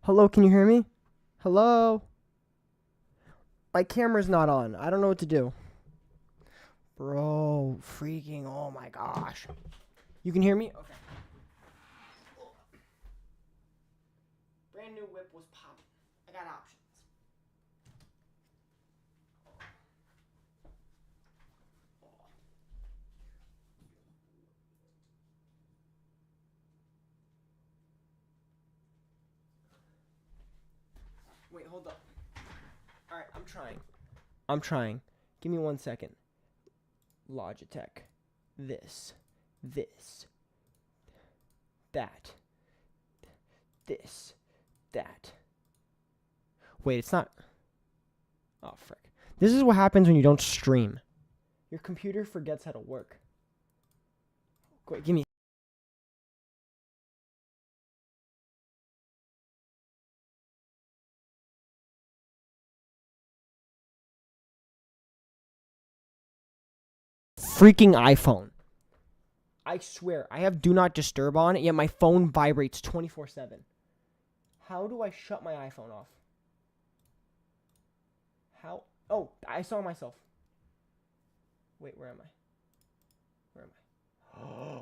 Hello, can you hear me? Hello? My camera's not on. I don't know what to do. Bro, freaking, oh my gosh. You can hear me? Okay. Brand new whip was popping. I got options. Wait, hold up. Alright, I'm trying. Give me 1 second. Logitech. This. That. This. That. Wait, it's not. Oh, frick. This is what happens when you don't stream. Your computer forgets how to work. Wait, give me. Freaking iPhone. I swear, I have Do Not Disturb on, yet my phone vibrates 24/7. How do I shut my iPhone off? How? Oh, I saw myself. Wait, where am I? Where am I?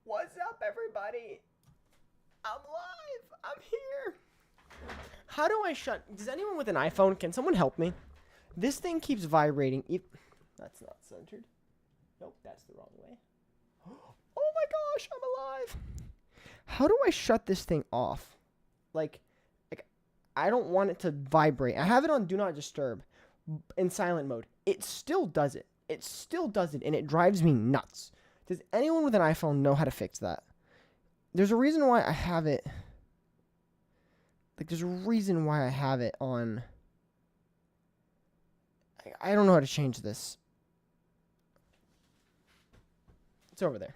What's up, everybody? I'm live. I'm here. How do I shut? Does anyone with an iPhone, can someone help me? This thing keeps vibrating. That's not centered. Nope, that's the wrong way. Oh my gosh, I'm alive. How do I shut this thing off? Like I don't want it to vibrate. I have it on Do Not Disturb in silent mode. It still does it. And it drives me nuts. Does anyone with an iPhone know how to fix that? There's a reason why I have it. There's a reason why I have it on. I don't know how to change this. It's over there.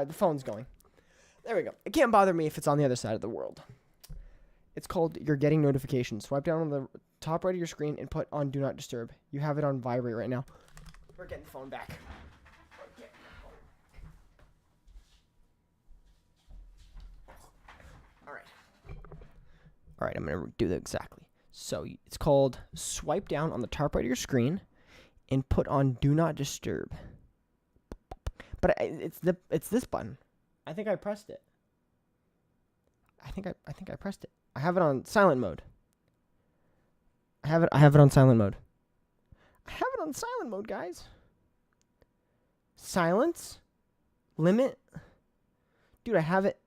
The phone's going. There we go. It can't bother me if it's on the other side of the world. It's called You're Getting Notifications. Swipe down on the top right of your screen and put on Do Not Disturb. You have it on vibrate right now. We're getting the phone back. All right, I'm going to do that exactly. So it's called swipe down on the top right of your screen and put on Do Not Disturb. But it's this button. I think I pressed it. I think I pressed it. I have it on silent mode. I have it on silent mode. I have it on silent mode, guys. Silence. Limit. Dude, I have it.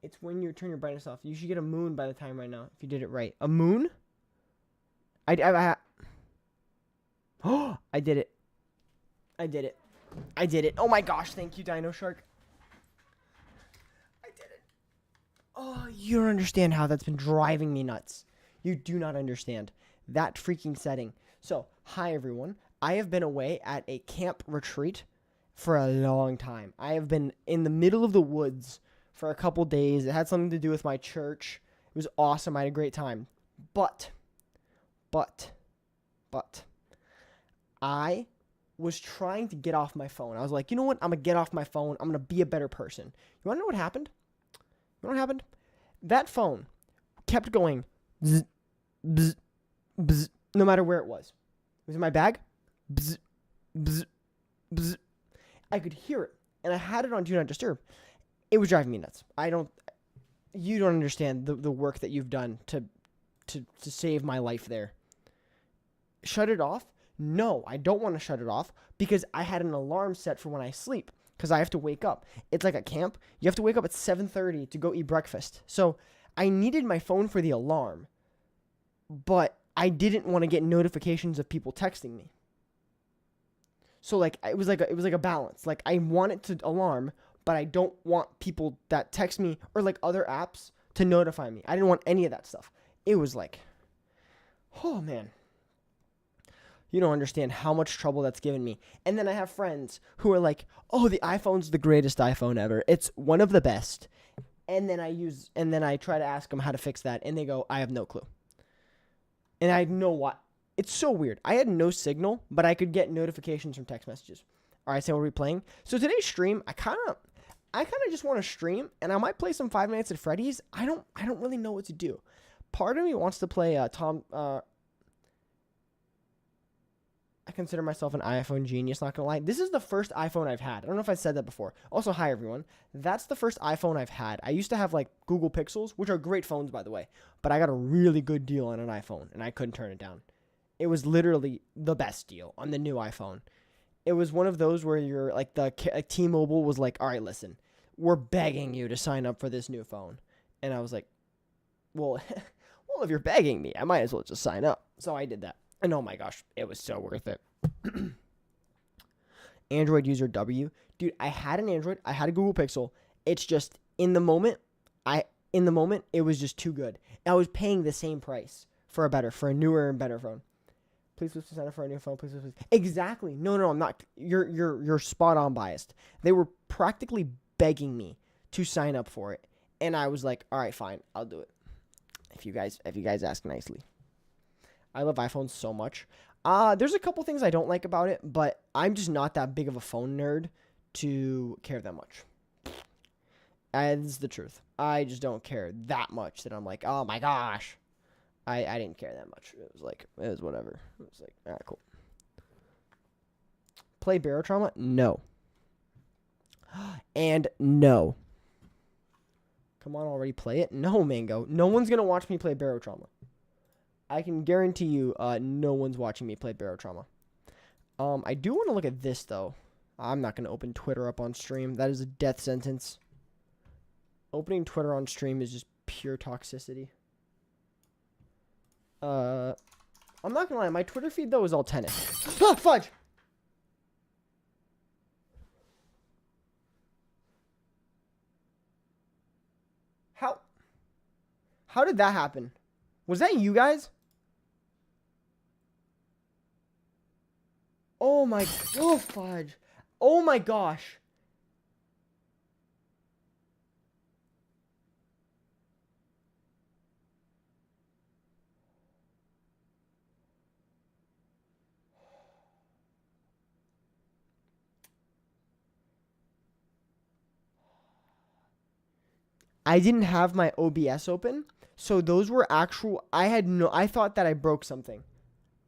It's when you turn your brightness off. You should get a moon by the time right now if you did it right. A moon? Oh, I did it. I did it. Oh my gosh, thank you, Dino Shark. I did it. Oh, you don't understand how that's been driving me nuts. You do not understand that freaking setting. So, hi everyone. I have been away at a camp retreat for a long time. I have been in the middle of the woods for a couple days. It had something to do with my church. It was awesome. I had a great time. But, I was trying to get off my phone. I was like, you know what? I'm going to get off my phone. I'm going to be a better person. You want to know what happened? You know what happened? That phone kept going bzz, bzz, bzz, no matter where it was. It was in my bag. Bzz, bzz, bzz. I could hear it. And I had it on Do Not Disturb. It was driving me nuts. You don't understand the work that you've done to save my life there. Shut it off? No, I don't want to shut it off because I had an alarm set for when I sleep because I have to wake up. It's like a camp. You have to wake up at 7:30 to go eat breakfast. So I needed my phone for the alarm, but I didn't want to get notifications of people texting me. So it was like a balance. Like I want it to alarm, but I don't want people that text me or like other apps to notify me. I didn't want any of that stuff. It was like, oh man. You don't understand how much trouble that's given me. And then I have friends who are like, oh, the iPhone's the greatest iPhone ever. It's one of the best. And then I try to ask them how to fix that. And they go, I have no clue. And I know what. It's so weird. I had no signal, but I could get notifications from text messages. All right, so what are we playing? So today's stream, I kind of just want to stream, and I might play some Five Nights at Freddy's. I don't really know what to do. Part of me wants to play I consider myself an iPhone genius, not gonna lie. This is the first iPhone I've had. I don't know if I said that before. Also, hi everyone. That's the first iPhone I've had. I used to have like Google Pixels, which are great phones by the way, but I got a really good deal on an iPhone and I couldn't turn it down. It was literally the best deal on the new iPhone. It was one of those where you're like T-Mobile was like, all right, listen, we're begging you to sign up for this new phone. And I was like, well, if you're begging me, I might as well just sign up. So I did that. And oh my gosh, it was so worth it. Android user W. Dude, I had an Android. I had a Google Pixel. It's just in the moment, it was just too good. I was paying the same price for a newer and better phone. Please sign up for a new phone. Please. Exactly. No, I'm not. You're spot on biased. They were practically begging me to sign up for it, and I was like, all right, fine, I'll do it. If you guys ask nicely. I love iPhones so much. There's a couple things I don't like about it, but I'm just not that big of a phone nerd to care that much. This is the truth. I just don't care that much that I'm like, oh my gosh. I didn't care that much. It was whatever. It was like, all right, cool. Play Barotrauma? No. And no. Come on, already play it? No, Mango. No one's going to watch me play Barotrauma. I can guarantee you no one's watching me play Barotrauma. I do want to look at this, though. I'm not going to open Twitter up on stream. That is a death sentence. Opening Twitter on stream is just pure toxicity. I'm not going to lie. My Twitter feed, though, is all tennis. Ah, fudge! How did that happen? Was that you guys? Oh my, oh fudge. Oh my gosh. I didn't have my OBS open, so those were actual, I thought that I broke something.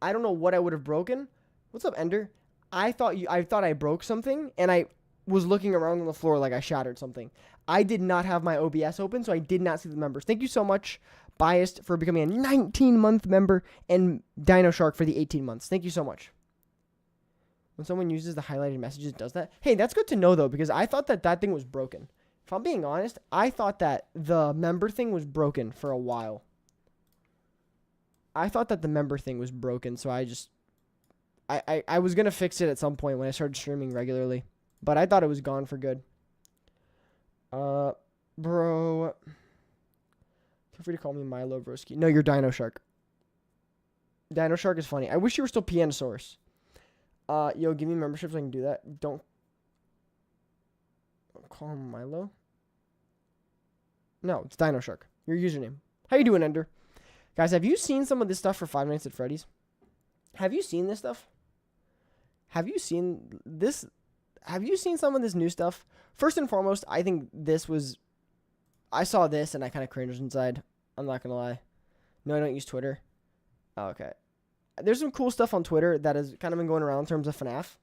I don't know what I would have broken. What's up, Ender? I thought I broke something, and I was looking around on the floor like I shattered something. I did not have my OBS open, so I did not see the members. Thank you so much, Biased, for becoming a 19-month member, and Dino Shark for the 18 months. Thank you so much. When someone uses the highlighted messages, it does that. Hey, that's good to know, though, because I thought that thing was broken. If I'm being honest, I thought that the member thing was broken for a while. I thought that the member thing was broken, so I was going to fix it at some point when I started streaming regularly. But I thought it was gone for good. Bro. Feel free to call me Milo Broski. No, you're Dino Shark. Dino Shark is funny. I wish you were still Pianosaurus. Yo, give me membership so I can do that. Don't call him Milo. No, it's Dino Shark. Your username. How you doing, Ender? Guys, have you seen some of this stuff for Five Nights at Freddy's? Have you seen this stuff? Have you seen this? Have you seen some of this new stuff? First and foremost, I think I saw this and I kind of cringed inside. I'm not going to lie. No, I don't use Twitter. Oh, okay. There's some cool stuff on Twitter that has kind of been going around in terms of FNAF.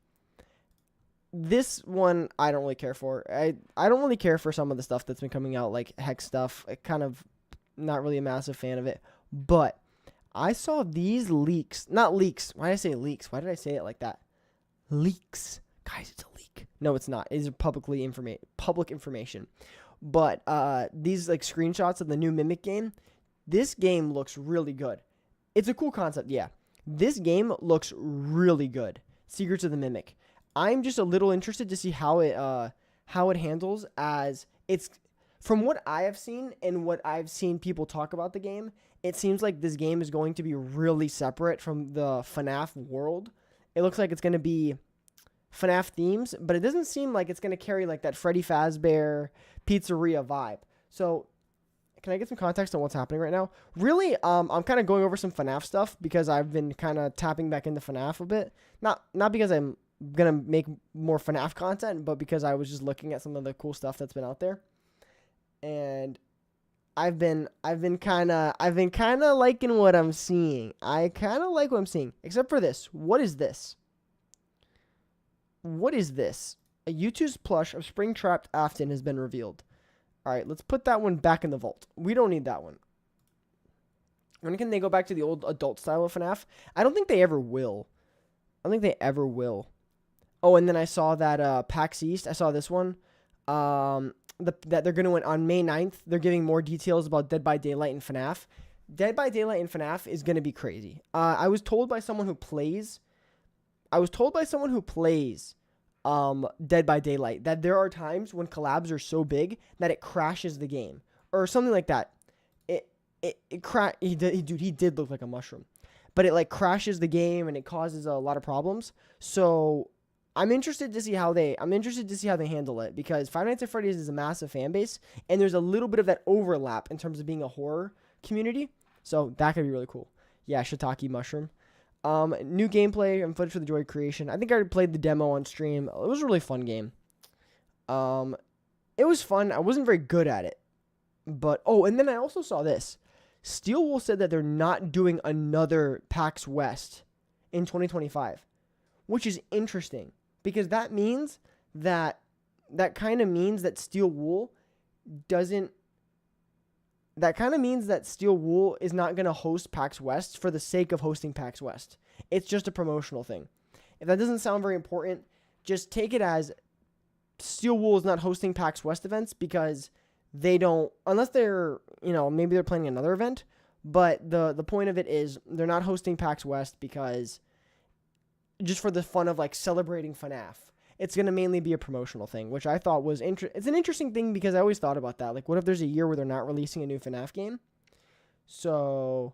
This one, I don't really care for. I don't really care for some of the stuff that's been coming out, like Hex stuff. I kind of not really a massive fan of it. But I saw these leaks. Not leaks. Why did I say leaks? Why did I say it like that? Leaks. Guys, it's a leak. No, it's not. It's public information. But these like screenshots of the new Mimic game. This game looks really good. It's a cool concept, yeah. This game looks really good. Secrets of the Mimic. I'm just a little interested to see how it handles, as it's from what I have seen and what I've seen people talk about the game. It seems like this game is going to be really separate from the FNAF world. It looks like it's going to be FNAF themes, but it doesn't seem like it's going to carry like that Freddy Fazbear pizzeria vibe. So, can I get some context on what's happening right now? Really, I'm kind of going over some FNAF stuff because I've been kind of tapping back into FNAF a bit. Not because I'm gonna make more FNAF content, but because I was just looking at some of the cool stuff that's been out there, and I've been kind of liking what I'm seeing. I kind of like what I'm seeing, except for this. What is this? What is this? A U2's plush of Springtrap Afton has been revealed. All right, let's put that one back in the vault. We don't need that one. When can they go back to the old adult style of FNAF? I don't think they ever will. I don't think they ever will. Oh, and then I saw that PAX East. I saw this one. That they're going to, on May 9th, they're giving more details about Dead by Daylight and FNAF. Dead by Daylight and FNAF is going to be crazy. I was told by someone who plays Dead by Daylight that there are times when collabs are so big that it crashes the game or something like that. He did look like a mushroom, but it like crashes the game and it causes a lot of problems. So I'm interested to see how they handle it, because Five Nights at Freddy's is a massive fan base and there's a little bit of that overlap in terms of being a horror community. So that could be really cool. Yeah, shiitake mushroom. New gameplay and footage for the joy of creation. I think I already played the demo on stream. It was a really fun game. It was fun. I wasn't very good at it, but and then I also saw this. Steel Wool said that they're not doing another PAX West in 2025, which is interesting because that means that Steel Wool is not going to host PAX West for the sake of hosting PAX West. It's just a promotional thing. If that doesn't sound very important, just take it as Steel Wool is not hosting PAX West events because they don't, unless they're, maybe they're planning another event, but the point of it is they're not hosting PAX West because just for the fun of like celebrating FNAF. It's going to mainly be a promotional thing, which I thought was it's an interesting thing because I always thought about that. Like, what if there's a year where they're not releasing a new FNAF game? So,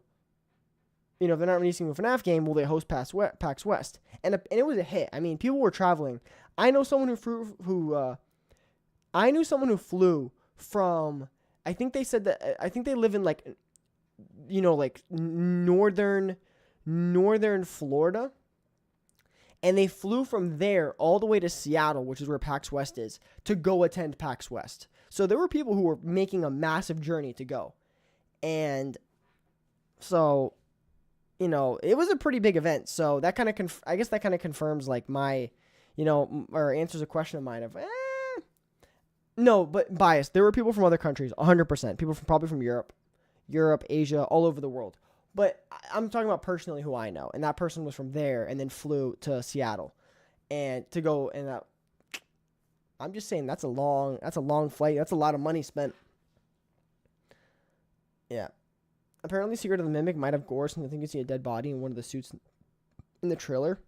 if they're not releasing a FNAF game, will they host PAX West? And it was a hit. I mean, people were traveling. I know someone who flew from, I think they said that, I think they live in like northern Florida. And they flew from there all the way to Seattle, which is where PAX West is, to go attend PAX West. So there were people who were making a massive journey to go. And so, it was a pretty big event. So that kind of, I guess that kind of confirms like my, or answers a question of mine of, no, but biased. There were people from other countries, 100%. People probably from Europe, Asia, all over the world. But I'm talking about personally who I know. And that person was from there and then flew to Seattle. And to go, and I'm just saying that's a long flight. That's a lot of money spent. Yeah. Apparently Secret of the Mimic might have gore, since I think you see a dead body in one of the suits in the trailer.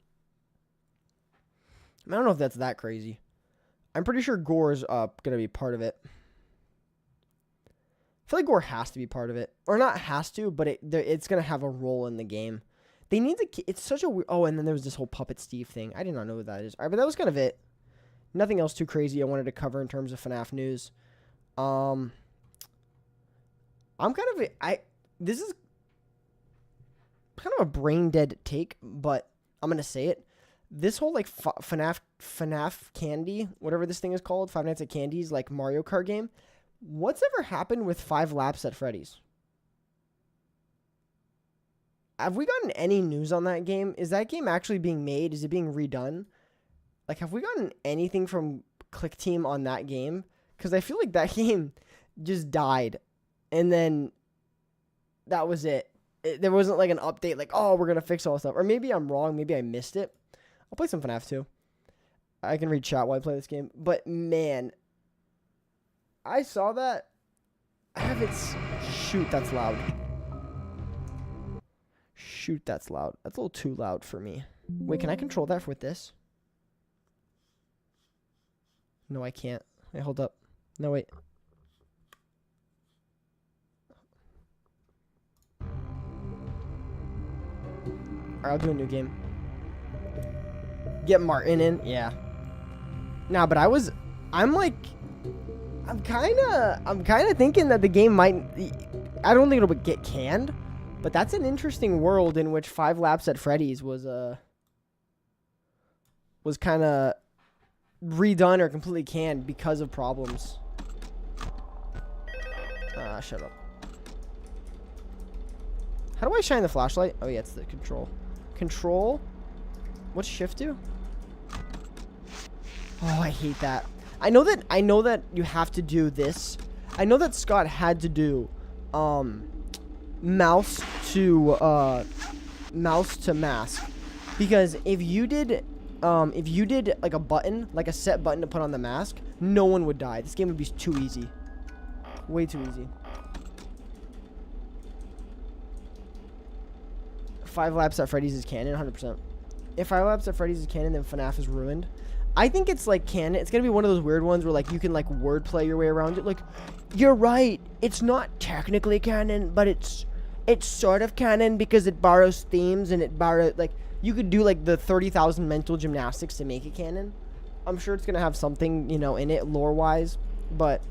I don't know if that's that crazy. I'm pretty sure gore's going to be part of it. I feel like gore has to be part of it. Or not has to, but it's going to have a role in the game. They need to... It's such a weird... Oh, and then there was this whole Puppet Steve thing. I did not know what that is. All right, but that was kind of it. Nothing else too crazy I wanted to cover in terms of FNAF news. I'm kind of... This is kind of a brain-dead take, but I'm going to say it. This whole, like, FNAF Candy, whatever this thing is called, Five Nights at Candy's, like, Mario Kart game... What's ever happened with 5 Laps at Freddy's? Have we gotten any news on that game? Is that game actually being made? Is it being redone? Like, have we gotten anything from Click Team on that game? Because I feel like that game just died. And then that was it. There wasn't like an update like, oh, we're going to fix all this stuff. Or maybe I'm wrong. Maybe I missed it. I'll play some FNAF 2. I can read chat while I play this game. But, man... I saw that. I have it. Shoot, that's loud. Shoot, that's loud. That's a little too loud for me. Wait, can I control that with this? No, I can't. Wait, hold up. No, wait. Alright, I'll do a new game. Get Martin in? Yeah. Nah, but I'm kind of thinking that the game might... I don't think it'll get canned, but that's an interesting world in which 5 Laps at Freddy's was was kind of redone or completely canned because of problems. Shut up. How do I shine the flashlight? Oh yeah, it's the control. Control? What's shift do? Oh, I hate that. I know that you have to do this. I know that Scott had to do mouse to mask, because if you did like a button, like a set button to put on the mask, no one would die. This game would be too easy. Way too easy. 5 Laps at Freddy's is canon, 100%. If 5 Laps at Freddy's is canon, then FNAF is ruined. I think it's like canon. It's gonna be one of those weird ones where like you can like wordplay your way around it. Like, you're right, it's not technically canon, but it's sort of canon because it borrows themes and it borrows, like, you could do like the 30,000 mental gymnastics to make it canon. I'm sure it's gonna have something, you know, in it lore wise, but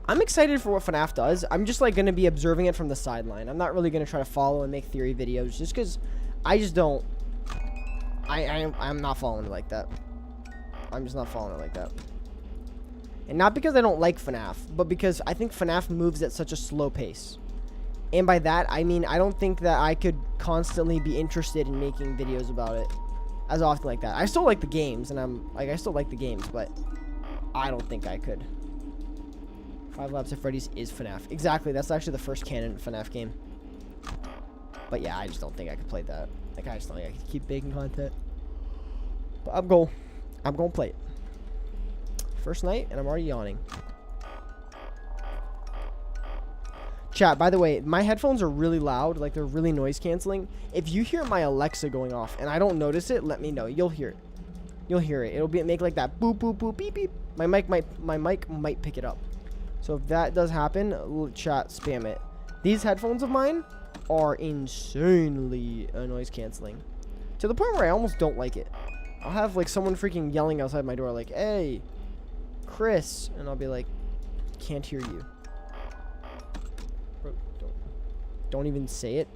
I'm excited for what FNAF does. I'm just like gonna be observing it from the sideline. I'm not really gonna try to follow and make theory videos just because I just don't. I'm not following it like that. I'm just not following it like that. And not because I don't like FNAF, but because I think FNAF moves at such a slow pace. And by that, I mean, I don't think that I could constantly be interested in making videos about it as often like that. I still like the games, and I still like the games, but I don't think I could. 5 Laps at Freddy's is FNAF. Exactly, that's actually the first canon FNAF game. But yeah, I just don't think I could play that. Like, I just don't think I could keep making content. But I'm going to play it. First night, and I'm already yawning. Chat, by the way, my headphones are really loud. Like, they're really noise canceling. If you hear my Alexa going off and I don't notice it, let me know. You'll hear it. You'll hear it. It'll make like that boop, boop, boop, beep, beep. My mic might pick it up. So if that does happen, chat, spam it. These headphones of mine are insanely noise canceling. To the point where I almost don't like it. I'll have like someone freaking yelling outside my door like, "Hey, Chris," and I'll be like, "Can't hear you." Bro, don't even say it.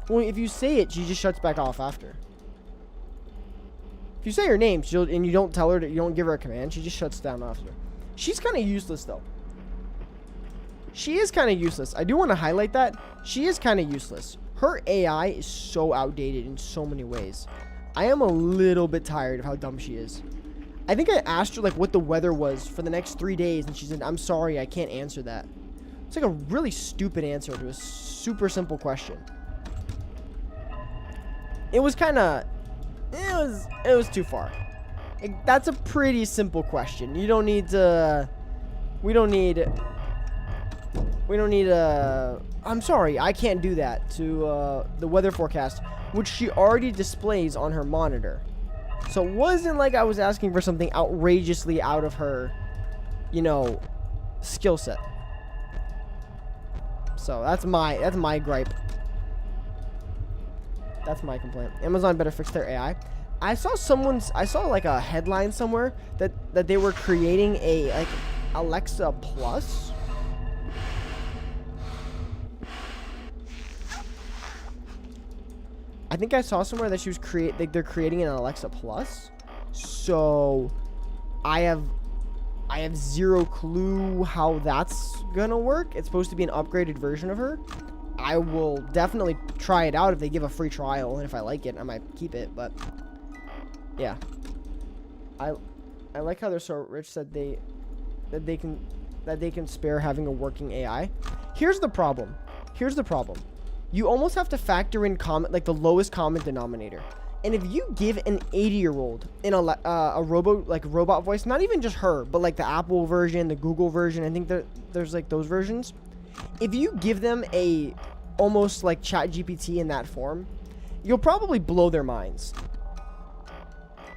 Well, if you say it, she just shuts back off after. If you say her name, and you don't tell her you don't give her a command, she just shuts down after. She's kind of useless though. She is kind of useless. I do want to highlight that. She is kind of useless. Her AI is so outdated in so many ways. I am a little bit tired of how dumb she is. I think I asked her like what the weather was for the next 3 days, and she said, "I'm sorry, I can't answer that." It's like a really stupid answer to a super simple question. It was kind of, it was too far. That's a pretty simple question. You don't need to, we don't need I'm sorry, I can't do that to the weather forecast, which she already displays on her monitor. So it wasn't like I was asking for something outrageously out of her, you know, skill set. So that's my gripe. That's my complaint. Amazon better fix their AI. I saw like a headline somewhere that they were creating a like Alexa Plus. I think I saw somewhere that she was they're creating an Alexa Plus. So I have zero clue how that's gonna work. It's supposed to be an upgraded version of her. I will definitely try it out if they give a free trial, and if I like it, I might keep it. But yeah, I like how they're so rich that they can spare having a working AI. Here's the problem. You almost have to factor in the lowest common denominator. And if you give an 80-year-old in a robot voice, not even just her, but like the Apple version, the Google version, I think there's like those versions. If you give them a almost like ChatGPT in that form, you'll probably blow their minds.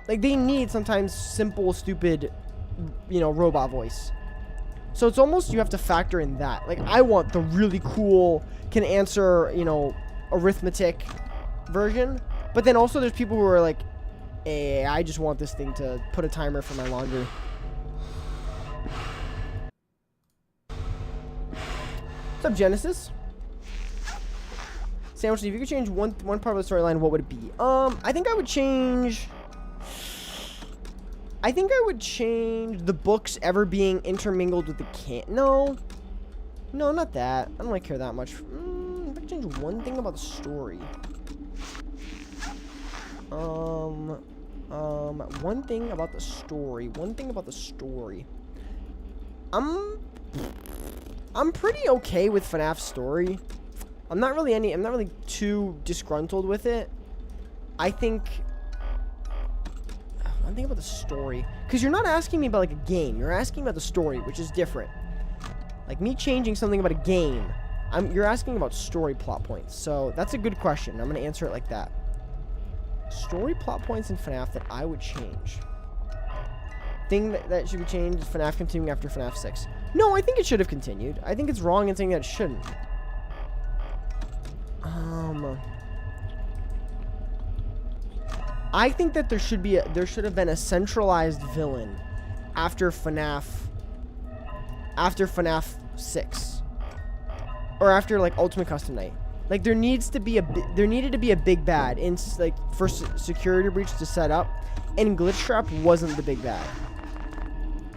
Like, they need sometimes simple, stupid, you know, robot voice. So it's almost, you have to factor in that. Like, I want the really cool, can answer, you know, arithmetic version. But then also there's people who are like, hey, I just want this thing to put a timer for my laundry. What's up, Genesis? Sandwich, if you could change one part of the storyline, what would it be? I think I would change the books ever being intermingled with the No, not that. I don't really care that much. If I could change one thing about the story. One thing about the story. I'm pretty okay with FNAF's story. I'm not really too disgruntled with it. I think one thing about the story, because you're not asking me about like a game, you're asking about the story, which is different. Like me changing something about a game, you're asking about story plot points. So that's a good question. I'm gonna answer it like that. Story plot points in FNAF that I would change. Thing that should be changed is FNAF continuing after FNAF 6. No, I think it should have continued. I think it's wrong in saying that it shouldn't. I think that there should have been a centralized villain after FNAF 6 or after like Ultimate Custom Night. Like there needed to be a big bad in like for security breach to set up, and Glitch Trap wasn't the big bad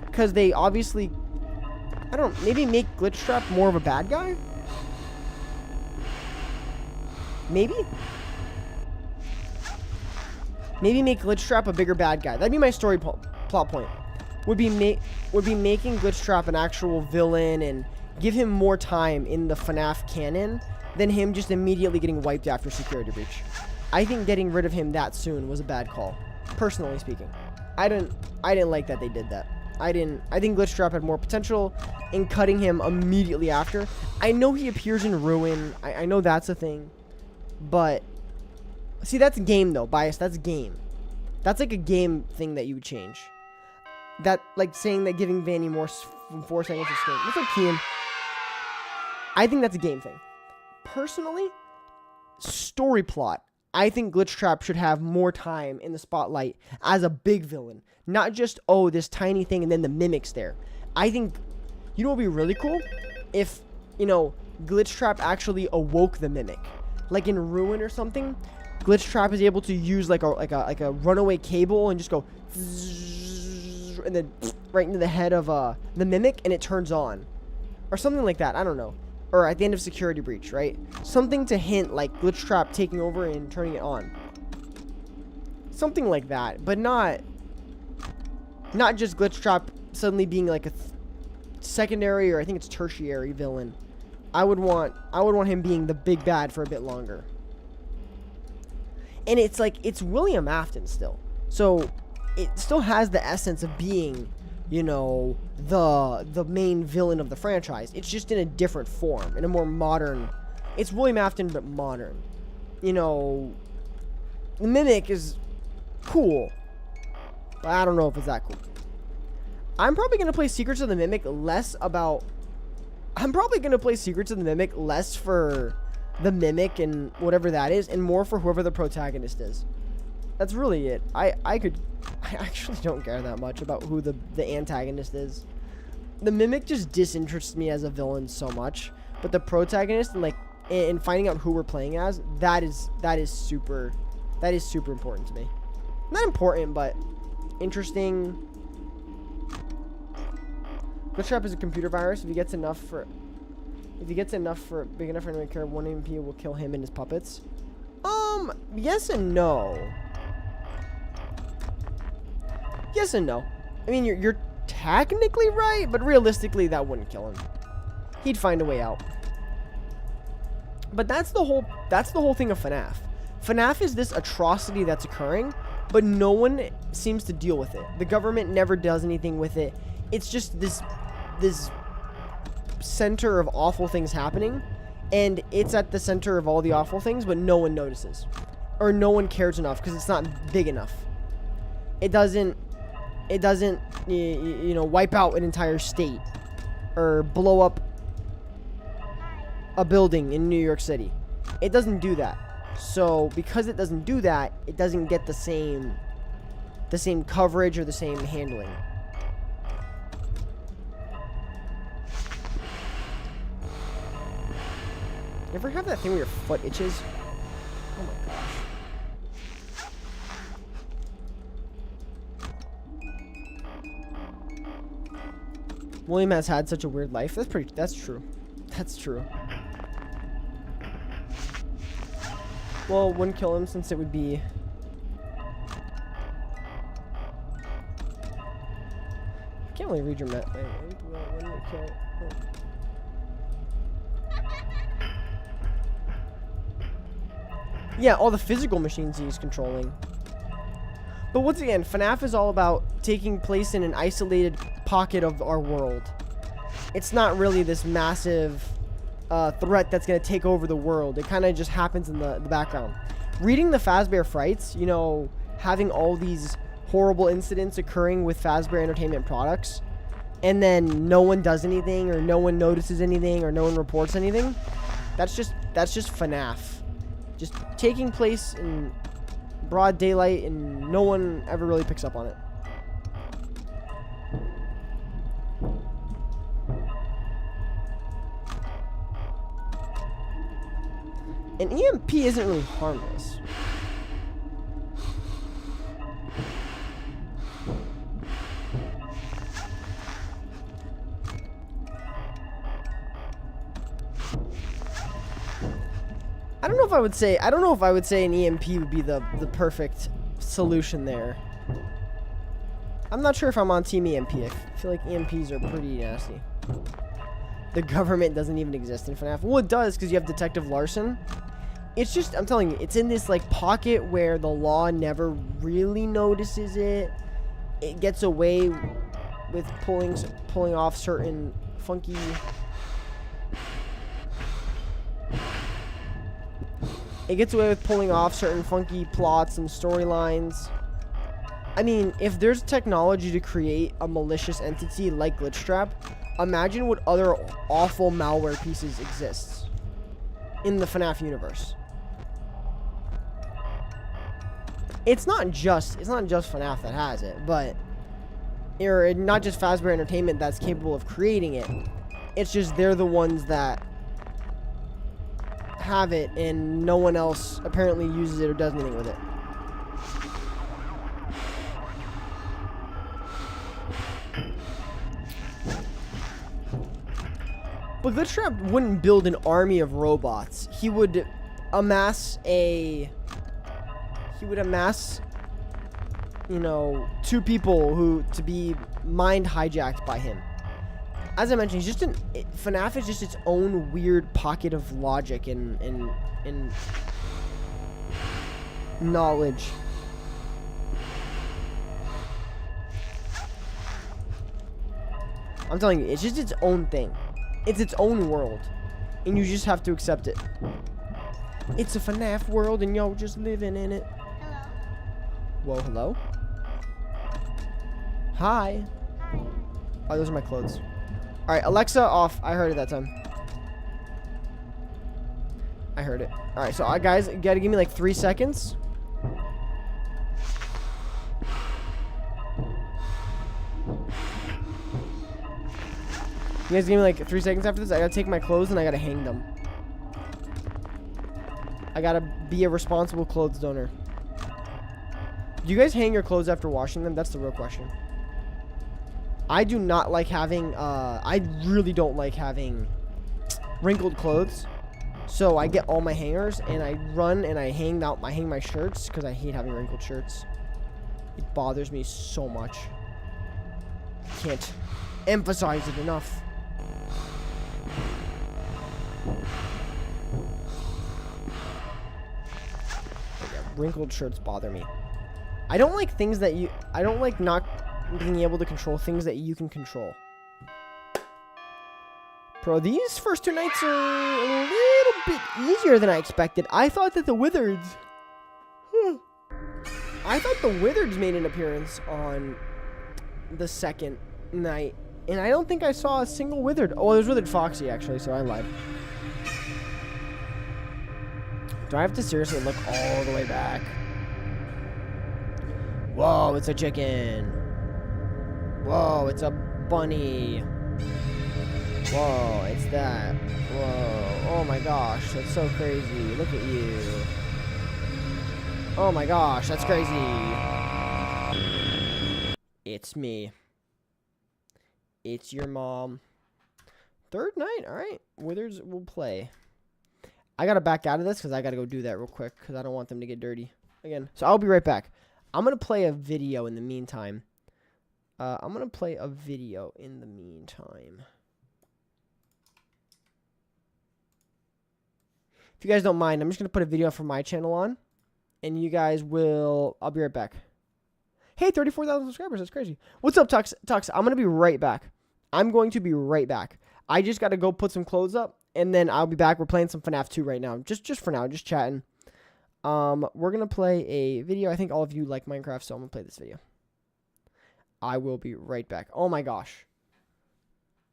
because they obviously, I don't know, maybe make Glitch Trap more of a bad guy. Maybe make Glitch Trap a bigger bad guy. That'd be my story plot point. Would be making Glitch Trap an actual villain and give him more time in the FNAF canon than him just immediately getting wiped after security breach. I think getting rid of him that soon was a bad call, personally speaking. I didn't like that they did that. I think Glitch Trap had more potential in cutting him immediately after. I know he appears in Ruin. I know that's a thing. But see, that's game though, bias. That's game. That's like a game thing that you would change. That like saying that giving Vanny more 4 seconds of screen. What's up, Kian? I think that's a game thing. Personally, story plot. I think Glitch Trap should have more time in the spotlight as a big villain, not just this tiny thing and then the mimics there. I think what would be really cool if Glitch Trap actually awoke the mimic. Like in Ruin or something, Glitch Trap is able to use like a runaway cable and just go and then right into the head of the mimic, and it turns on, or something like that. I don't know. Or at the end of security breach, right? Something to hint like Glitch Trap taking over and turning it on. Something like that, but not just Glitch Trap suddenly being like a secondary, or I think it's tertiary villain. I would want him being the big bad for a bit longer. And it's William Afton still. So it still has the essence of being, the main villain of the franchise. It's just in a different form, in a more modern. It's William Afton but modern. The Mimic is cool, but I don't know if it's that cool. I'm probably going to play Secrets of the Mimic less for the Mimic and whatever that is, and more for whoever the protagonist is. That's really it. I actually don't care that much about who the antagonist is. The Mimic just disinterests me as a villain so much, but the protagonist and finding out who we're playing as, that is super important to me. Not important, but interesting. Glitch Trap is a computer virus. If he gets enough for big enough for him to care, one MP will kill him and his puppets. Yes and no. Yes and no. I mean, you're technically right, but realistically, that wouldn't kill him. He'd find a way out. But that's the whole thing of FNAF. FNAF is this atrocity that's occurring, but no one seems to deal with it. The government never does anything with it. It's just this center of awful things happening, and it's at the center of all the awful things, but no one notices, or no one cares enough because it's not big enough. It doesn't wipe out an entire state or blow up a building in New York City. It doesn't do that. So because it doesn't do that, it doesn't get the same coverage or the same handling. You ever have that thing where your foot itches? Oh my gosh. William has had such a weird life. That's true. That's true. Well, wouldn't kill him since it would be... I can't really read your map. Wait, when would kill... Oh. Yeah, all the physical machines he's controlling. But once again, FNAF is all about taking place in an isolated pocket of our world. It's not really this massive threat that's going to take over the world. It kind of just happens in the background. Reading the Fazbear Frights, you know, having all these horrible incidents occurring with Fazbear Entertainment products, and then no one does anything, or no one notices anything, or no one reports anything, that's just FNAF. Just taking place in broad daylight, and no one ever really picks up on it. An EMP isn't really harmless. I don't know if I would say an EMP would be the perfect solution there. I'm not sure if I'm on Team EMP. I feel like EMPs are pretty nasty. The government doesn't even exist in FNAF. Well, it does, because you have Detective Larson. It's just, I'm telling you, it's in this, like, pocket where the law never really notices it. It gets away with pulling off certain funky... It gets away with pulling off certain funky plots and storylines. I mean, if there's technology to create a malicious entity like Glitchtrap, imagine what other awful malware pieces exist in the FNAF universe. It's not just FNAF that has it, but or not just Fazbear Entertainment that's capable of creating it. It's just they're the ones that have it, and no one else apparently uses it or does anything with it. But Glitchtrap wouldn't build an army of robots. He would amass, you know, 2 people to be mind hijacked by him. As I mentioned, FNAF is just its own weird pocket of logic and knowledge. I'm telling you, it's just its own thing. It's its own world, and you just have to accept it. It's a FNAF world, and y'all just living in it. Hello. Whoa, hello? Hi. Hi. Oh, those are my clothes. Alright, Alexa off. I heard it that time. I heard it. Alright, so guys, you gotta give me like 3 seconds. You guys give me like 3 seconds after this. I gotta take my clothes and I gotta hang them. I gotta be a responsible clothes donor. Do you guys hang your clothes after washing them? That's the real question. I do not like having, I really don't like having wrinkled clothes. So I get all my hangers and I run and I hang my shirts because I hate having wrinkled shirts. It bothers me so much. I can't emphasize it enough. But yeah, wrinkled shirts bother me. I don't like things that I don't like not being able to control things that you can control. Bro, these first 2 nights are a little bit easier than I expected. I thought that the Wizards... I thought the Wizards made an appearance on the second night. And I don't think I saw a single Withered. Oh, there's Withered Foxy, actually, so I lied. Do I have to seriously look all the way back? Whoa, it's a chicken. Whoa, it's a bunny. Whoa, it's that. Whoa. Oh my gosh, that's so crazy. Look at you. Oh my gosh, that's crazy. It's me. It's your mom. Third night, alright. Withers will play. I gotta back out of this because I gotta go do that real quick because I don't want them to get dirty again. So I'll be right back. I'm gonna play a video in the meantime. If you guys don't mind, I'm just gonna put a video from my channel on, and you guys will. I'll be right back. Hey, 34,000 subscribers. That's crazy. What's up, Tux? Tux, I'm gonna be right back. I'm going to be right back. I just gotta go put some clothes up, and then I'll be back. We're playing some FNAF 2 right now. Just for now, just chatting. We're gonna play a video. I think all of you like Minecraft, so I'm gonna play this video. I will be right back. Oh my gosh.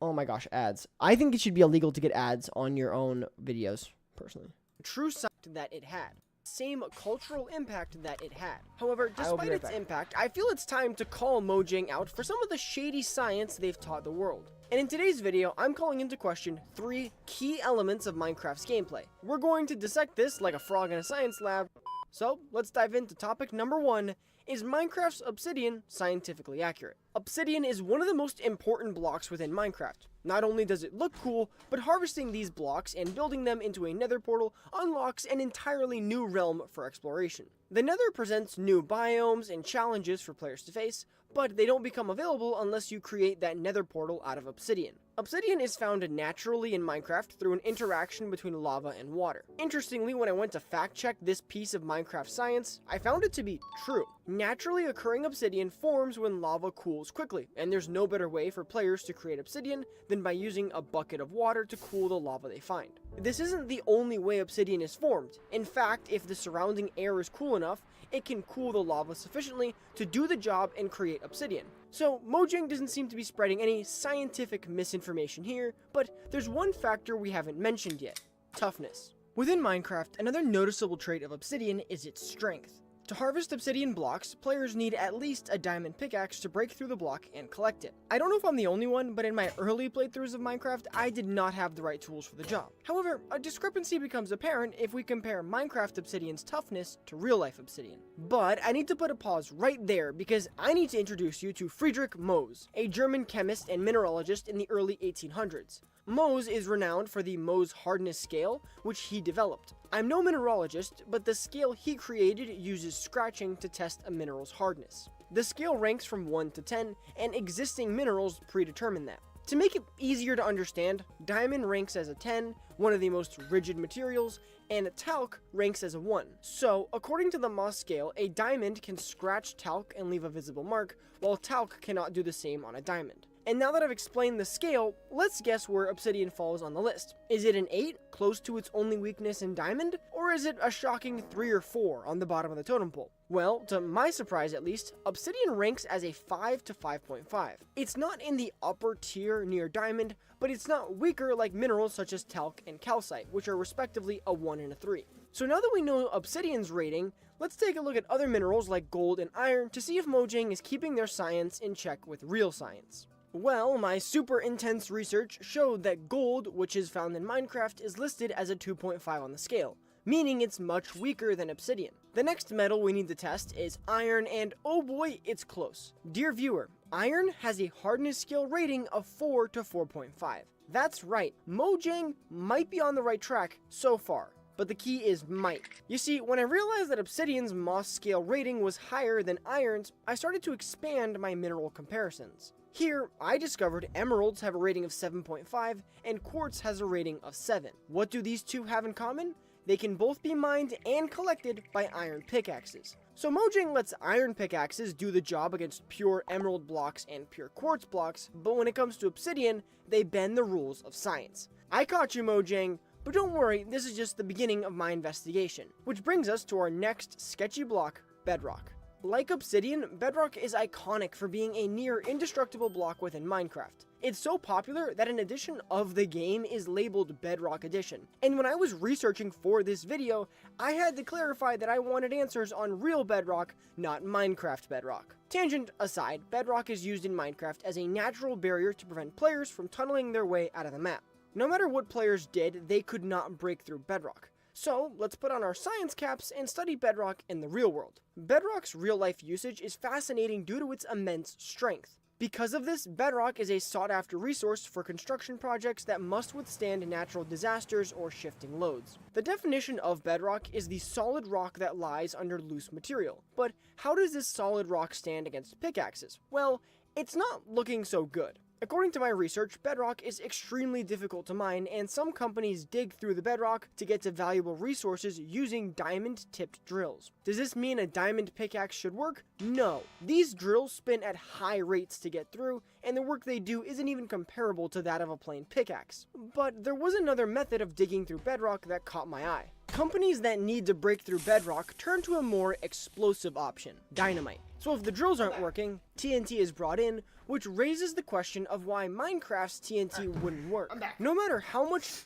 Oh my gosh, ads. I think it should be illegal to get ads on your own videos, personally. True sight that it had. Same cultural impact that it had. However, despite its impact, I feel it's time to call Mojang out for some of the shady science they've taught the world. And in today's video, I'm calling into question 3 key elements of Minecraft's gameplay. We're going to dissect this like a frog in a science lab. So, let's dive into topic number 1. Is Minecraft's obsidian scientifically accurate? Obsidian is one of the most important blocks within Minecraft. Not only does it look cool, but harvesting these blocks and building them into a nether portal unlocks an entirely new realm for exploration. The nether presents new biomes and challenges for players to face, but they don't become available unless you create that nether portal out of obsidian. Obsidian is found naturally in Minecraft through an interaction between lava and water. Interestingly, when I went to fact check this piece of Minecraft science, I found it to be true. Naturally occurring obsidian forms when lava cools quickly, and there's no better way for players to create obsidian than by using a bucket of water to cool the lava they find. This isn't the only way obsidian is formed. In fact, if the surrounding air is cool enough, it can cool the lava sufficiently to do the job and create obsidian. So, Mojang doesn't seem to be spreading any scientific misinformation here, but there's one factor we haven't mentioned yet: toughness. Within Minecraft, another noticeable trait of obsidian is its strength. To harvest obsidian blocks, players need at least a diamond pickaxe to break through the block and collect it. I don't know if I'm the only one, but in my early playthroughs of Minecraft, I did not have the right tools for the job. However, a discrepancy becomes apparent if we compare Minecraft obsidian's toughness to real-life obsidian. But I need to put a pause right there because I need to introduce you to Friedrich Mohs, a German chemist and mineralogist in the early 1800s. Mohs is renowned for the Mohs hardness scale, which he developed. I'm no mineralogist, but the scale he created uses scratching to test a mineral's hardness. The scale ranks from 1 to 10, and existing minerals predetermine that. To make it easier to understand, diamond ranks as a 10, one of the most rigid materials, and talc ranks as a 1. So, according to the Mohs scale, a diamond can scratch talc and leave a visible mark, while talc cannot do the same on a diamond. And now that I've explained the scale, let's guess where obsidian falls on the list. Is it an 8, close to its only weakness in diamond? Or is it a shocking 3 or 4 on the bottom of the totem pole? Well, to my surprise at least, obsidian ranks as a 5 to 5.5. It's not in the upper tier near diamond, but it's not weaker like minerals such as talc and calcite, which are respectively a 1 and a 3. So now that we know obsidian's rating, let's take a look at other minerals like gold and iron to see if Mojang is keeping their science in check with real science. Well, my super intense research showed that gold, which is found in Minecraft, is listed as a 2.5 on the scale, meaning it's much weaker than obsidian. The next metal we need to test is iron, and oh boy, it's close. Dear viewer, iron has a hardness scale rating of 4 to 4.5. That's right, Mojang might be on the right track so far. But the key is might. You see, when I realized that obsidian's Mohs scale rating was higher than iron's, I started to expand my mineral comparisons. Here, I discovered emeralds have a rating of 7.5 and quartz has a rating of 7. What do these two have in common? They can both be mined and collected by iron pickaxes. So Mojang lets iron pickaxes do the job against pure emerald blocks and pure quartz blocks, but when it comes to obsidian, they bend the rules of science. I caught you, Mojang. But don't worry, this is just the beginning of my investigation. Which brings us to our next sketchy block, bedrock. Like obsidian, bedrock is iconic for being a near indestructible block within Minecraft. It's so popular that an edition of the game is labeled Bedrock Edition. And when I was researching for this video, I had to clarify that I wanted answers on real bedrock, not Minecraft bedrock. Tangent aside, bedrock is used in Minecraft as a natural barrier to prevent players from tunneling their way out of the map. No matter what players did, they could not break through Bedrock. So, let's put on our science caps and study Bedrock in the real world. Bedrock's real-life usage is fascinating due to its immense strength. Because of this, Bedrock is a sought-after resource for construction projects that must withstand natural disasters or shifting loads. The definition of bedrock is the solid rock that lies under loose material. But how does this solid rock stand against pickaxes? Well, it's not looking so good. According to my research, bedrock is extremely difficult to mine, and some companies dig through the bedrock to get to valuable resources using diamond-tipped drills. Does this mean a diamond pickaxe should work? No. These drills spin at high rates to get through, and the work they do isn't even comparable to that of a plain pickaxe. But there was another method of digging through bedrock that caught my eye. Companies that need to break through bedrock turn to a more explosive option, dynamite. So if the drills aren't working, TNT is brought in, which raises the question of why Minecraft's TNT wouldn't work. No matter how much...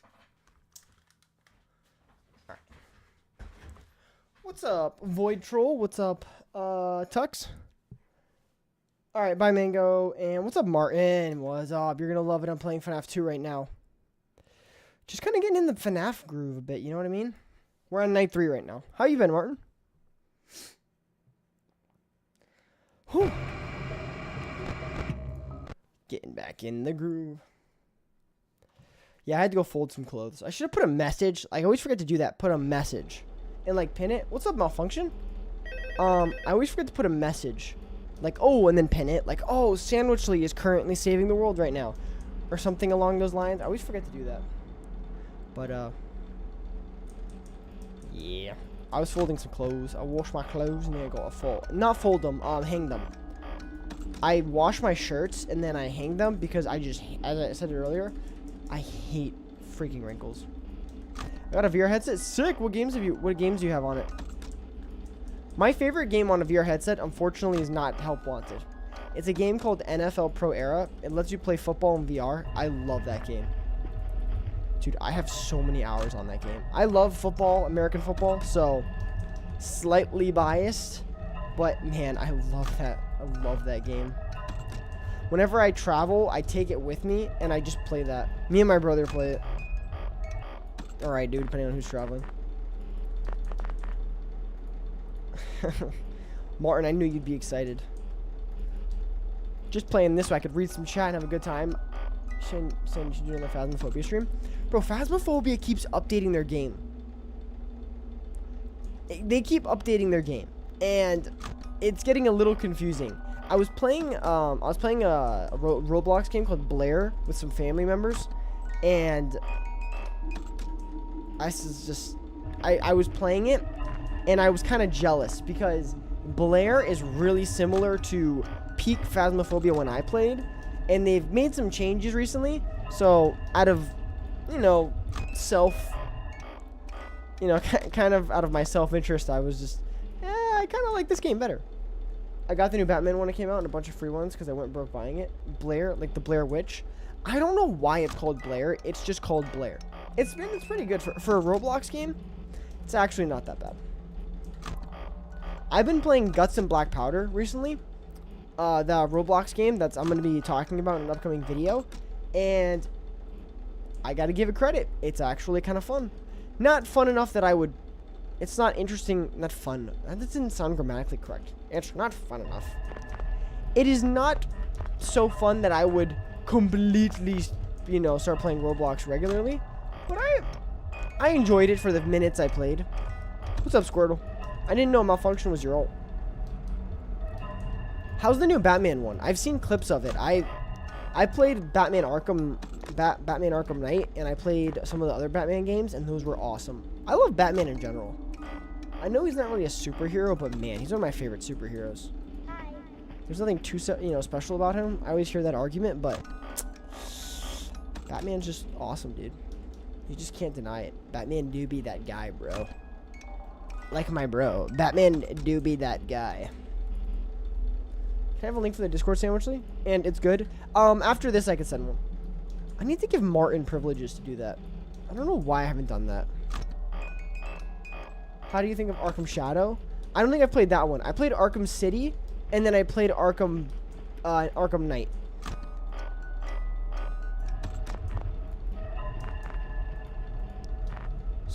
What's up, Void Troll? What's up, Tux? Alright, bye, Mango. And what's up, Martin? What's up? You're gonna love it. I'm playing FNAF 2 right now. Just kind of getting in the FNAF groove a bit, you know what I mean? We're on night 3 right now. How you been, Martin? Whew. Getting back in the groove. Yeah, I had to go fold some clothes. I should have put a message. I always forget to do that. Put a message. And, like, pin it. What's up, Malfunction? I always forget to put a message. Like, oh, and then pin it. Like, oh, Sandwichly is currently saving the world right now. Or something along those lines. I always forget to do that. But, yeah. I was folding some clothes. I washed my clothes and then I got a fold. Not fold them, hang them. I wash my shirts and then I hang them because I just, as I said earlier, I hate freaking wrinkles. I got a VR headset. Sick. What games do you have on it? My favorite game on a VR headset, unfortunately, is not Help Wanted. It's a game called NFL Pro Era. It lets you play football in VR. I love that game. Dude, I have so many hours on that game. I love football, American football, so slightly biased, but man, I love that. I love that game. Whenever I travel, I take it with me, and I just play that. Me and my brother play it. Alright, dude, depending on who's traveling. Martin, I knew you'd be excited. Just playing this so I could read some chat and have a good time. Saying you should do it on the Phasmophobia stream. Bro, Phasmophobia keeps updating their game. They keep updating their game. And it's getting a little confusing. I was playing a Roblox game called Blair with some family members. And I was playing it. And I was kind of jealous because Blair is really similar to peak Phasmophobia when I played. And they've made some changes recently. So, out of, kind of out of my self-interest, I was just, I kind of like this game better. I got the new Batman one that came out and a bunch of free ones because I went broke buying it. Blair, like the Blair Witch. I don't know why it's called Blair. It's just called Blair. It's pretty good for a Roblox game. It's actually not that bad. I've been playing Guts and Black Powder recently. The Roblox game I'm going to be talking about in an upcoming video. And I got to give it credit. It's actually kind of fun. Not fun enough that I would... It's not interesting... Not fun. That didn't sound grammatically correct. It's not fun enough. It is not so fun that I would completely, start playing Roblox regularly. But I enjoyed it for the minutes I played. What's up, Squirtle? I didn't know Malfunction was your ult. How's the new Batman one? I've seen clips of it. I played Batman Arkham Knight, and I played some of the other Batman games, and those were awesome. I love Batman in general. I know he's not really a superhero, but man, he's one of my favorite superheroes. Hi. There's nothing too special about him. I always hear that argument, but Batman's just awesome, dude. You just can't deny it. Batman do be that guy, bro. Like my bro. Batman do be that guy. Can I have a link for the Discord sandwichly? And it's good. After this, I can send one. I need to give Martin privileges to do that. I don't know why I haven't done that. How do you think of Arkham Shadow? I don't think I've played that one. I played Arkham City, and then I played Arkham Knight.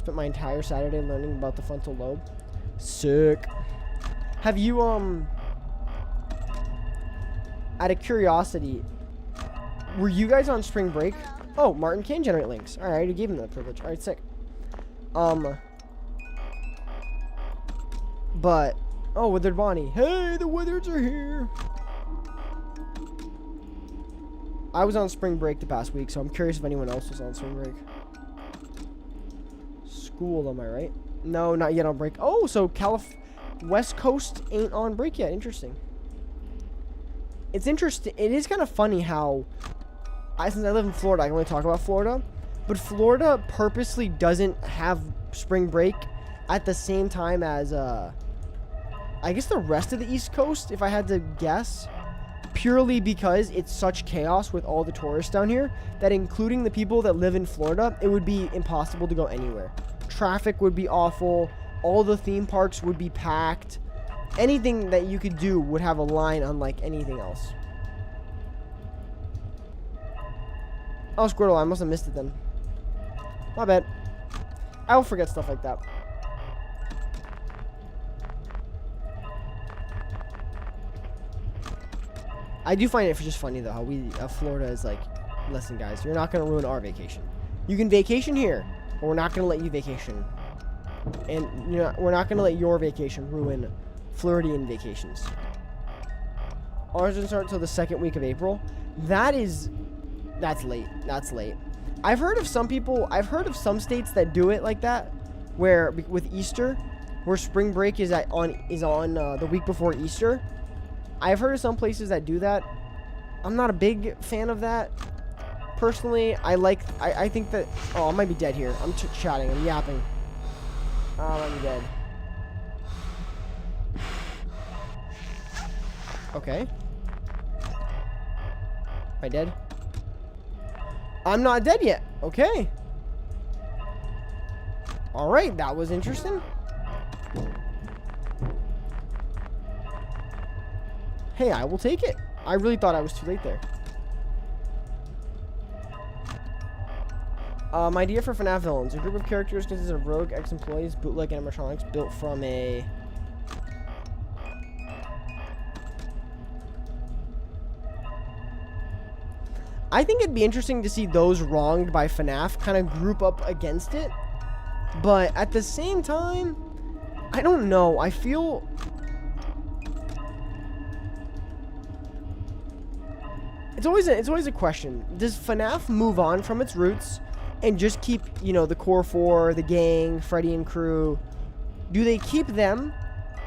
Spent my entire Saturday learning about the frontal lobe. Sick. Have you, out of curiosity, were you guys on spring break? Oh, Martin can generate links. Alright, I already gave him that privilege. Alright, sick. But, oh, Withered Bonnie. Hey, the Wizards are here. I was on spring break the past week, so I'm curious if anyone else was on spring break. School, am I right? No, not yet on break. Oh, so West Coast ain't on break yet. Interesting. It's interesting. It is kind of funny how, since I live in Florida, I can only talk about Florida. But Florida purposely doesn't have spring break at the same time as, I guess the rest of the East Coast, if I had to guess. Purely because it's such chaos with all the tourists down here that including the people that live in Florida, it would be impossible to go anywhere. Traffic would be awful. All the theme parks would be packed. Anything that you could do would have a line unlike anything else. Oh, Squirtle, I must have missed it then. My bad. I will forget stuff like that. I do find it just funny though how Florida is like, listen guys, you're not gonna ruin our vacation. You can vacation here, but we're not gonna let you vacation, and we're not gonna let your vacation ruin Floridian vacations. Ours doesn't start until the second week of April. That's late. That's late. I've heard of some states that do it like that, where with Easter, where spring break is on the week before Easter. I've heard of some places that do that. I'm not a big fan of that. Personally, I think that... Oh, I might be dead here. I'm chatting. I'm yapping. Oh, I might be dead. Okay. Am I dead? I'm not dead yet. Okay. Alright, that was interesting. Hey, I will take it. I really thought I was too late there. My idea for FNAF villains. A group of characters consists of rogue, ex-employees, bootleg animatronics built from a... I think it'd be interesting to see those wronged by FNAF kind of group up against it. But at the same time, I don't know. I feel... It's always a question. Does FNAF move on from its roots and just keep, the core four, the gang, Freddy and crew? Do they keep them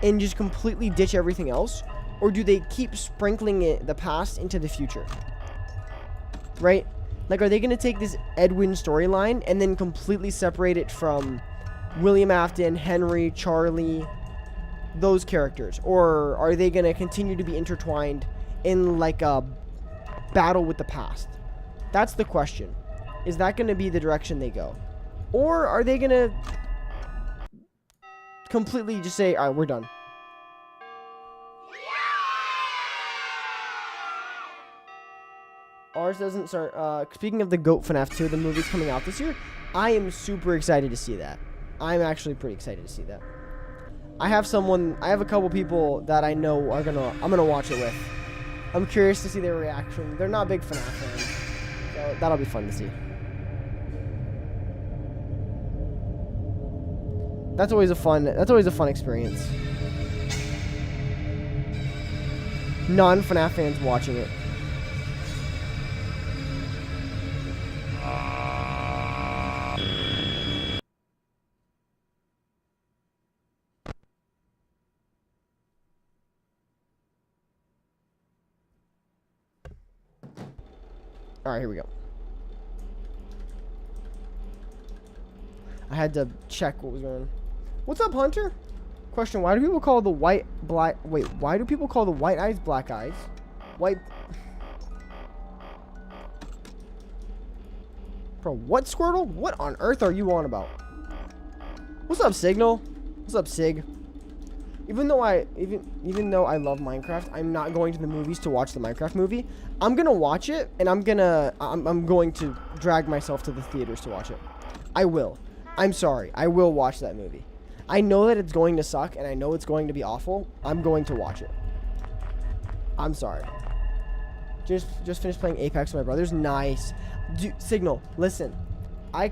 and just completely ditch everything else? Or do they keep sprinkling the past into the future? Right? Like, are they going to take this Edwin storyline and then completely separate it from William Afton, Henry, Charlie, those characters? Or are they going to continue to be intertwined in, like, a battle with the past? That's the question. Is that going to be the direction they go? Or are they going to completely just say, all right, we're done? Ours doesn't start... speaking of the GOAT FNAF 2, the movie's coming out this year. I am super excited to see that. I'm actually pretty excited to see that. I have a couple people that I know I'm gonna watch it with. I'm curious to see their reaction. They're not big FNAF fans, so that'll be fun to see. That's always a fun experience. Non-FNAF fans watching it. Alright, here we go. I had to check what was going on. What's up, Hunter? Question, why do people call the why do people call the white eyes black eyes? Bro, what, Squirtle? What on earth are you on about? What's up, Signal? What's up, Sig? Even though I love Minecraft, I'm not going to the movies to watch the Minecraft movie. I'm gonna watch it, and I'm going to drag myself to the theaters to watch it. I will. I'm sorry. I will watch that movie. I know that it's going to suck, and I know it's going to be awful. I'm going to watch it. I'm sorry. Just finished playing Apex with my brothers. Nice. Signal, listen. I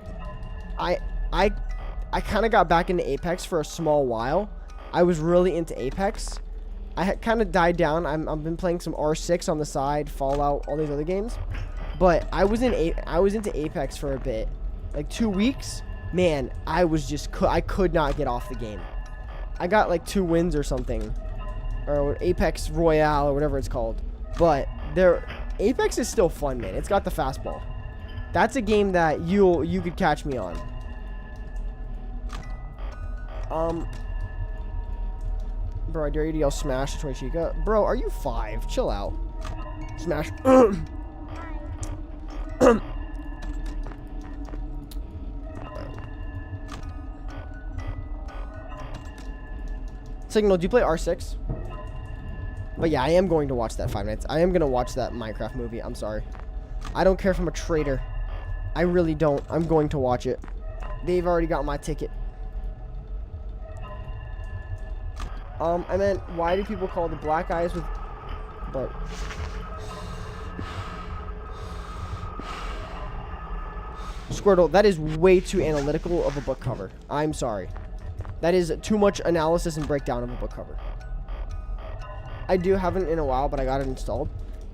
kind of got back into Apex for a small while. I was really into Apex. I had kind of died down. I've been playing some R6 on the side, Fallout, all these other games. But I was into Apex for a bit. Like 2 weeks. Man, I could not get off the game. I got like 2 wins or something. Or Apex Royale or whatever it's called. But Apex is still fun, man. It's got the fastball. That's a game that you could catch me on. Bro, I dare you to yell smash to Toy Chica. Bro, are you 5? Chill out. Smash. Signal, do you play R6? But yeah, I am going to watch that 5 minutes. I am going to watch that Minecraft movie. I'm sorry. I don't care if I'm a traitor. I really don't. I'm going to watch it. They've already got my ticket. I meant, why do people call the black eyes with... But... Squirtle, that is way too analytical of a book cover. I'm sorry. That is too much analysis and breakdown of a book cover. I do haven't in a while, but I got it installed.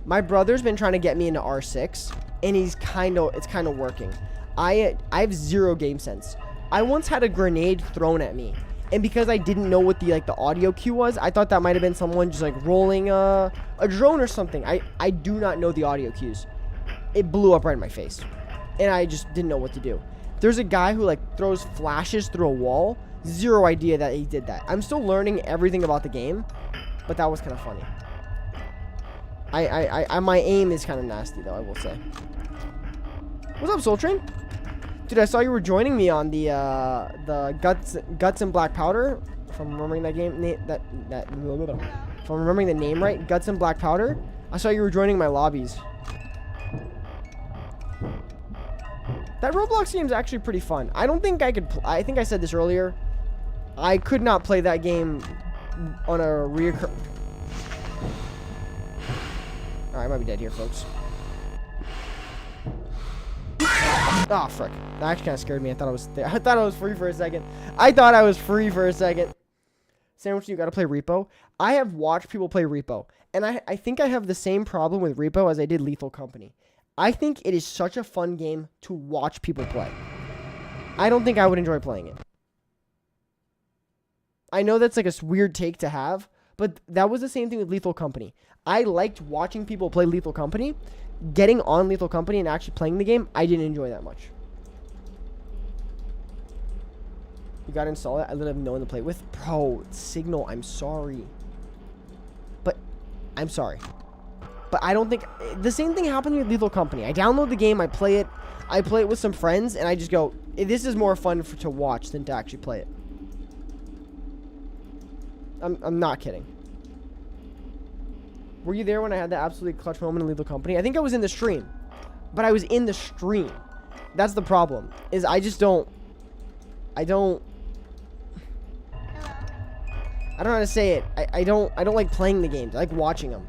My brother's been trying to get me into R6, and it's kind of working. I have 0 game sense. I once had a grenade thrown at me, and because I didn't know what the audio cue was, I thought that might have been someone just rolling a drone or something. I do not know the audio cues. It blew up right in my face, and I just didn't know what to do. There's a guy who throws flashes through a wall. 0 idea that he did that. I'm still learning everything about the game, but that was kind of funny. My aim is kind of nasty though, I will say. What's up, Soul Train? Dude, I saw you were joining me on the Guts and Black Powder. If I'm remembering that game, if I'm remembering the name right, Guts and Black Powder. I saw you were joining my lobbies. That Roblox game is actually pretty fun. I don't think I could. I think I said this earlier. I could not play that game on a reoccur. Alright, I might be dead here, folks. Oh, frick. That actually kind of scared me. I thought I was free for a second. Sandwich, you gotta play Repo. I have watched people play Repo, and I think I have the same problem with Repo as I did Lethal Company. I think it is such a fun game to watch people play. I don't think I would enjoy playing it. I know that's a weird take to have, but that was the same thing with Lethal Company. I liked watching people play Lethal Company. Getting on Lethal Company and actually playing the game, I didn't enjoy that much. You gotta install it. I literally have no one to play with. Bro, Signal, I'm sorry. But I don't think... The same thing happened with Lethal Company. I download the game, I play it with some friends, and I just go, this is more fun to watch than to actually play it. I'm not kidding. Were you there when I had the absolutely clutch moment in Lethal Company? I think I was in the stream. But I was in the stream. That's the problem. Is I don't know how to say it. I don't like playing the games. I like watching them.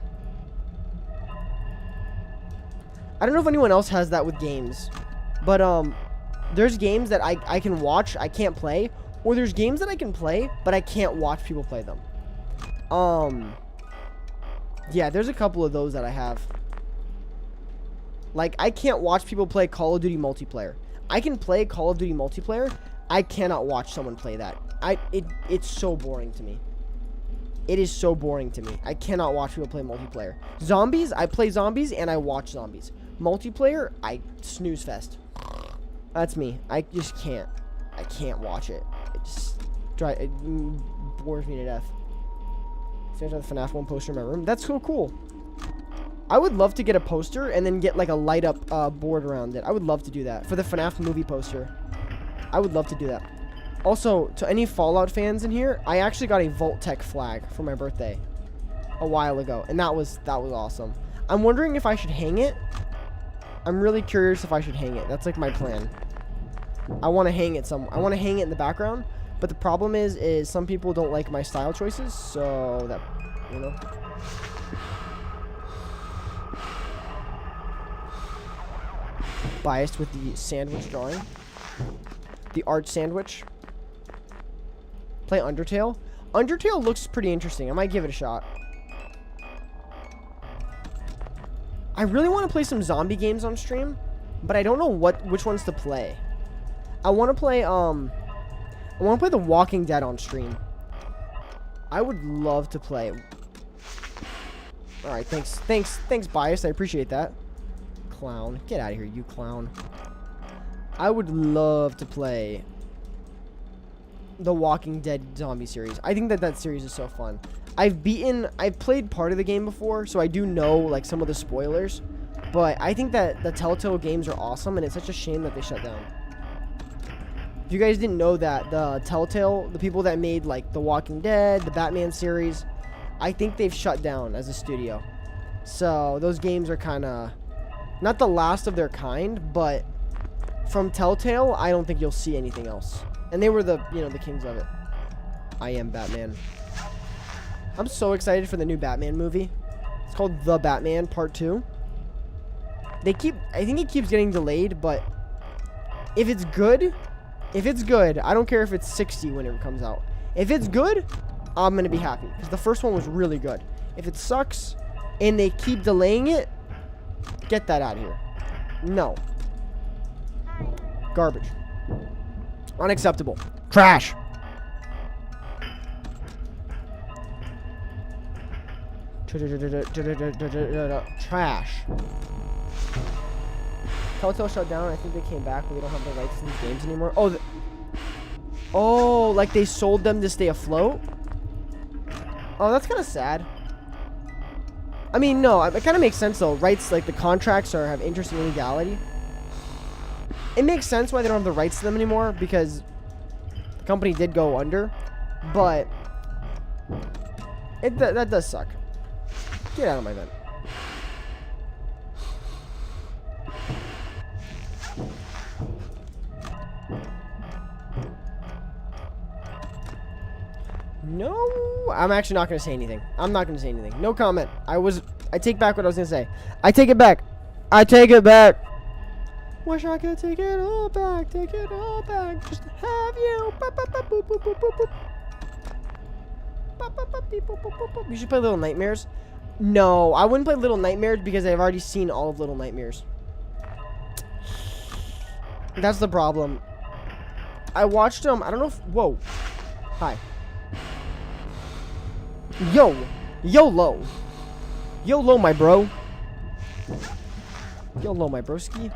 I don't know if anyone else has that with games. But there's games that I can watch, I can't play. Or there's games that I can play, but I can't watch people play them. Yeah, there's a couple of those that I have. Like, I can't watch people play Call of Duty multiplayer. I can play Call of Duty multiplayer. I cannot watch someone play that. It's so boring to me. It is so boring to me. I cannot watch people play multiplayer. Zombies, I play zombies and I watch zombies. Multiplayer, I snooze fest. That's me. I just can't. I can't watch it. It bores me to death. Finish the FNAF 1 poster in my room. That's so cool. I would love to get a poster and then get a light up board around it. I would love to do that for the FNAF movie poster. I would love to do that. Also, to any Fallout fans in here, I actually got a Vault-Tec flag for my birthday a while ago, and that was awesome. I'm wondering if I should hang it. I'm really curious if I should hang it. That's my plan. I want to hang it somewhere. I want to hang it in the background. But the problem is some people don't like my style choices. So that, you know. Biased with the sandwich drawing. The art sandwich. Play Undertale. Undertale looks pretty interesting. I might give it a shot. I really want to play some zombie games on stream, but I don't know which ones to play. I want to play The Walking Dead on stream. I would love to play. All right, thanks, Bias. I appreciate that. Clown, get out of here, you clown. I would love to play the Walking Dead zombie series. I think that series is so fun. I've played part of the game before, so I do know like some of the spoilers. But I think that the Telltale games are awesome, and it's such a shame that they shut down. If you guys didn't know that, the Telltale, the people that made like the Walking Dead, the Batman series, I think they've shut down as a studio. So those games are kind of not the last of their kind, but from Telltale, I don't think you'll see anything else. And they were the kings of it. I am Batman. I'm so excited for the new Batman movie. It's called The Batman Part 2. I think it keeps getting delayed, but if it's good, I don't care if it's 60 when it comes out. If it's good, I'm going to be happy, because the first one was really good. If it sucks and they keep delaying it, get that out of here. No. Garbage. Unacceptable. Trash. Trash. Telltale shut down. I think they came back, but they don't have the rights to these games anymore. Oh, like they sold them to stay afloat? Oh, that's kind of sad. I mean, no, it kind of makes sense though. Rights, like the contracts have interesting legality. It makes sense why they don't have the rights to them anymore, because the company did go under. But that does suck. Get out of my vent. No, I'm actually not going to say anything. I'm not going to say anything. No comment. I take back what I was going to say. I take it back. I take it back. Wish I could take it all back. Take it all back. Just to have you. You should play Little Nightmares. No, I wouldn't play Little Nightmares because I've already seen all of Little Nightmares. That's the problem. I watched them. I don't know if... Whoa. Hi. Yo. YOLO. YOLO, my bro. YOLO, my broski.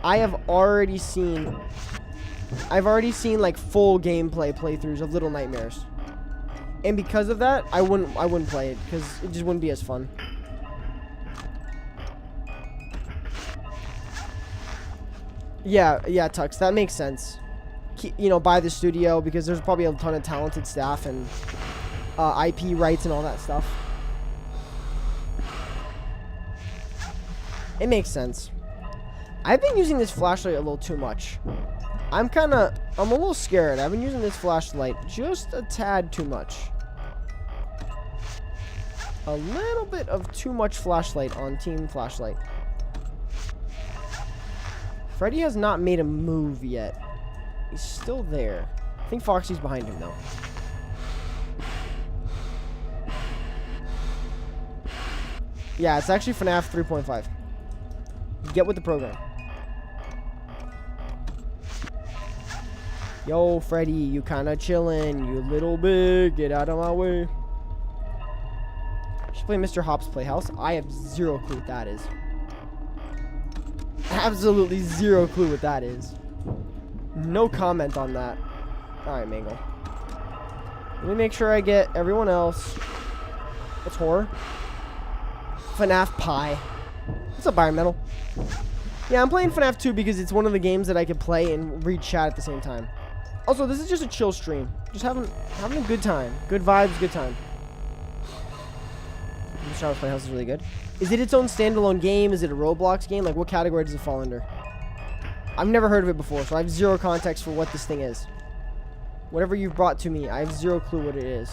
I've already seen like full gameplay playthroughs of Little Nightmares. And because of that, I wouldn't play it because it just wouldn't be as fun. Yeah, Tux, that makes sense. Buy the studio because there's probably a ton of talented staff and IP rights and all that stuff. It makes sense. I've been using this flashlight a little too much. I'm a little scared. I've been using this flashlight just a tad too much. A little bit of too much flashlight on Team Flashlight. Freddy has not made a move yet. He's still there. I think Foxy's behind him, though. Yeah, it's actually FNAF 3.5. Get with the program. Yo, Freddy, you kinda chillin', you little big. Get out of my way. Should play Mr. Hop's Playhouse. I have zero clue what that is. Absolutely zero clue what that is. No comment on that. Alright, Mango. Let me make sure I get everyone else. What's horror? FNAF Pie. What's up, Environmental? Yeah, I'm playing FNAF 2 because it's one of the games that I can play and read chat at the same time. Also, this is just a chill stream. Just having a good time. Good vibes, good time. Mr. Hop's Playhouse is really good. Is it its own standalone game? Is it a Roblox game? Like, what category does it fall under? I've never heard of it before, so I have zero context for what this thing is. Whatever you've brought to me, I have zero clue what it is.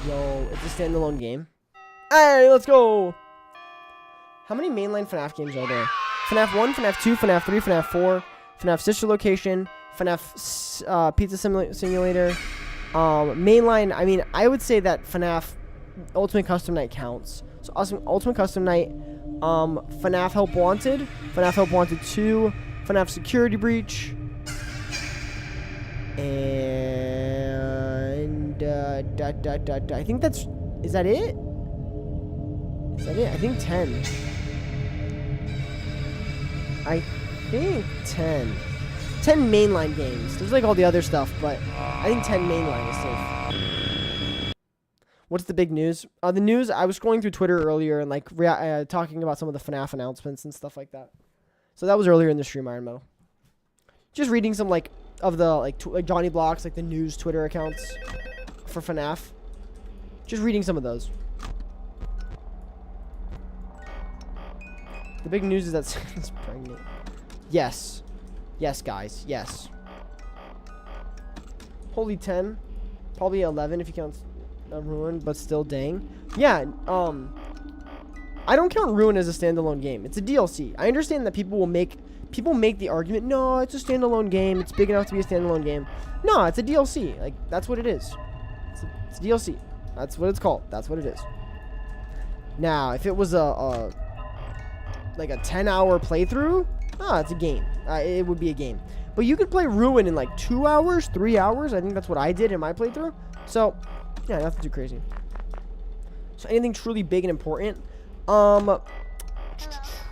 Yo, it's a standalone game. Hey, let's go! How many mainline FNAF games are there? FNAF 1, FNAF 2, FNAF 3, FNAF 4, FNAF Sister Location, FNAF Pizza Simulator. Mainline, I mean, I would say that FNAF Ultimate Custom Night counts. So Ultimate Custom Night, FNAF Help Wanted, FNAF Help Wanted 2, FNAF Security Breach, and I think that's, is that it? Is that it? I think 10. I think 10. 10 mainline games. There's like all the other stuff, but I think 10 mainline is safe. What's the big news? The news, I was scrolling through Twitter earlier and like talking about some of the FNAF announcements and stuff like that. So that was earlier in the stream, Iron Metal. Just reading some like of the like Johnny Blocks, like the news Twitter accounts for FNAF. Just reading some of those. The big news is that Santa's pregnant. Yes. Yes, guys. Yes. Holy 10. Probably 11 if you count Ruin, but still dang. Yeah, I don't count Ruin as a standalone game. It's a DLC. I understand that people make the argument, no, it's a standalone game. It's big enough to be a standalone game. No, it's a DLC. Like, that's what it is. It's a DLC. That's what it's called. That's what it is. Now, if it was like a 10-hour playthrough, it's a game. It would be a game. But you could play Ruin in like 2 hours, 3 hours. I think that's what I did in my playthrough. So, yeah, nothing too crazy. So anything truly big and important.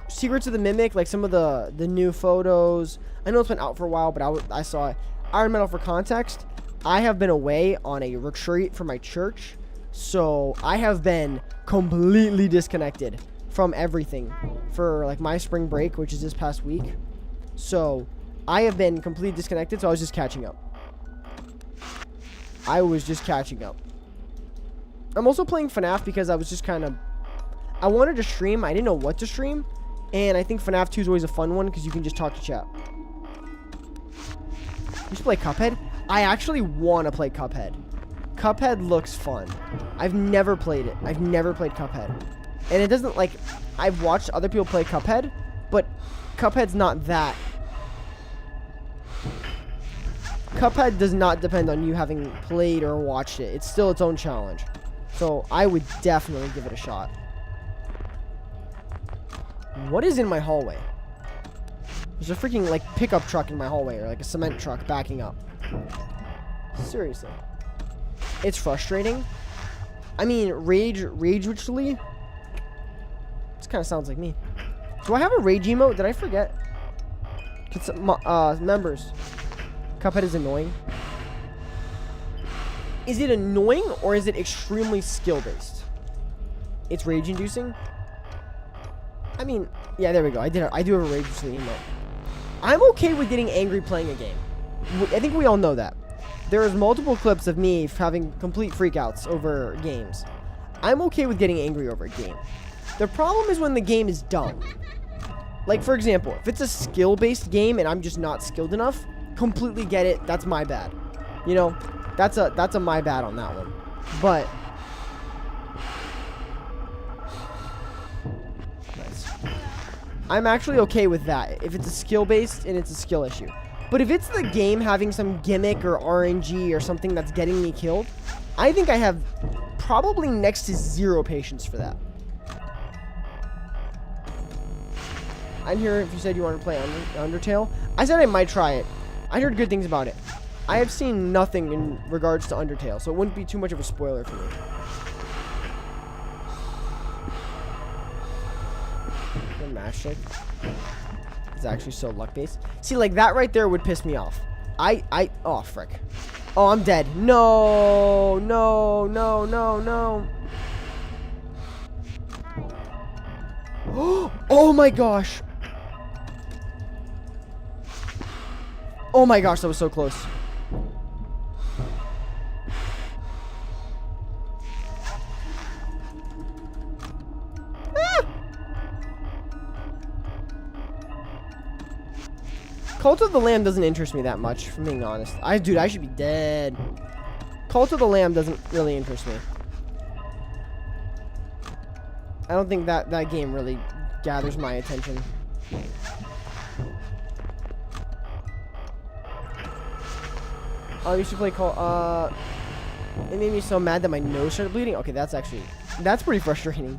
Secrets of the Mimic, like some of the new photos. I know it's been out for a while, but I saw it. Iron Metal, for context, I have been away on a retreat for my church. So I have been completely disconnected from everything for like my spring break, which is this past week. So I have been completely disconnected, so I was just catching up. I I'm also playing FNAF because I was just kind of, I wanted to stream. I didn't know what to stream. And I think FNAF 2 is always a fun one because you can just talk to chat. You should play Cuphead. I actually want to play Cuphead. Cuphead looks fun. I've never played it. I've never played Cuphead. And it doesn't, like, I've watched other people play Cuphead, but Cuphead's not that. Cuphead does not depend on you having played or watched it. It's still its own challenge. So I would definitely give it a shot. What is in my hallway? There's a freaking, like, pickup truck in my hallway, or like a cement truck backing up. Seriously. It's frustrating. I mean, rage-witchly. This kind of sounds like me. Do I have a rage emote? Did I forget? Members. Cuphead is annoying. Is it annoying or is it extremely skill-based? It's rage-inducing. I mean, yeah, there we go. I do have a rage-inducing emote. I'm okay with getting angry playing a game. I think we all know that. There's multiple clips of me having complete freakouts over games. I'm okay with getting angry over a game. The problem is when the game is dumb. Like, for example, if it's a skill-based game and I'm just not skilled enough, completely get it. That's my bad. You know, that's a my bad on that one. But nice. I'm actually okay with that if it's a skill-based and it's a skill issue. But if it's the game having some gimmick or RNG or something that's getting me killed, I think I have probably next to zero patience for that. I'm here if you said you want to play Undertale. I said I might try it. I heard good things about it. I have seen nothing in regards to Undertale, so it wouldn't be too much of a spoiler for me. The match is actually so luck-based. See, like, that right there would piss me off. Oh, frick. Oh, I'm dead. No, no, no, no, no. Oh my gosh. Oh my gosh, that was so close. Cult of the Lamb doesn't interest me that much, if I'm being honest. Dude, I should be dead. Cult of the Lamb doesn't really interest me. I don't think that game really gathers my attention. I used to play Call. It made me so mad that my nose started bleeding. Okay, that's pretty frustrating.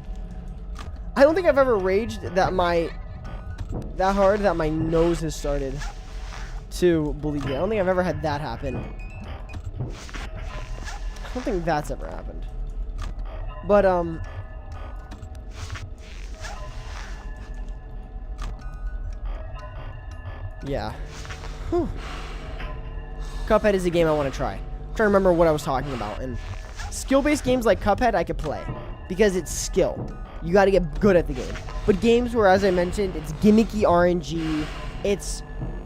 I don't think I've ever raged that hard that my nose has started to bleed. I don't think I've ever had that happen. I don't think that's ever happened. But yeah. Whew. Cuphead is a game I want to try. I'm trying to remember what I was talking about. And skill-based games like Cuphead, I could play because it's skill. You got to get good at the game. But games where, as I mentioned, it's gimmicky RNG, it's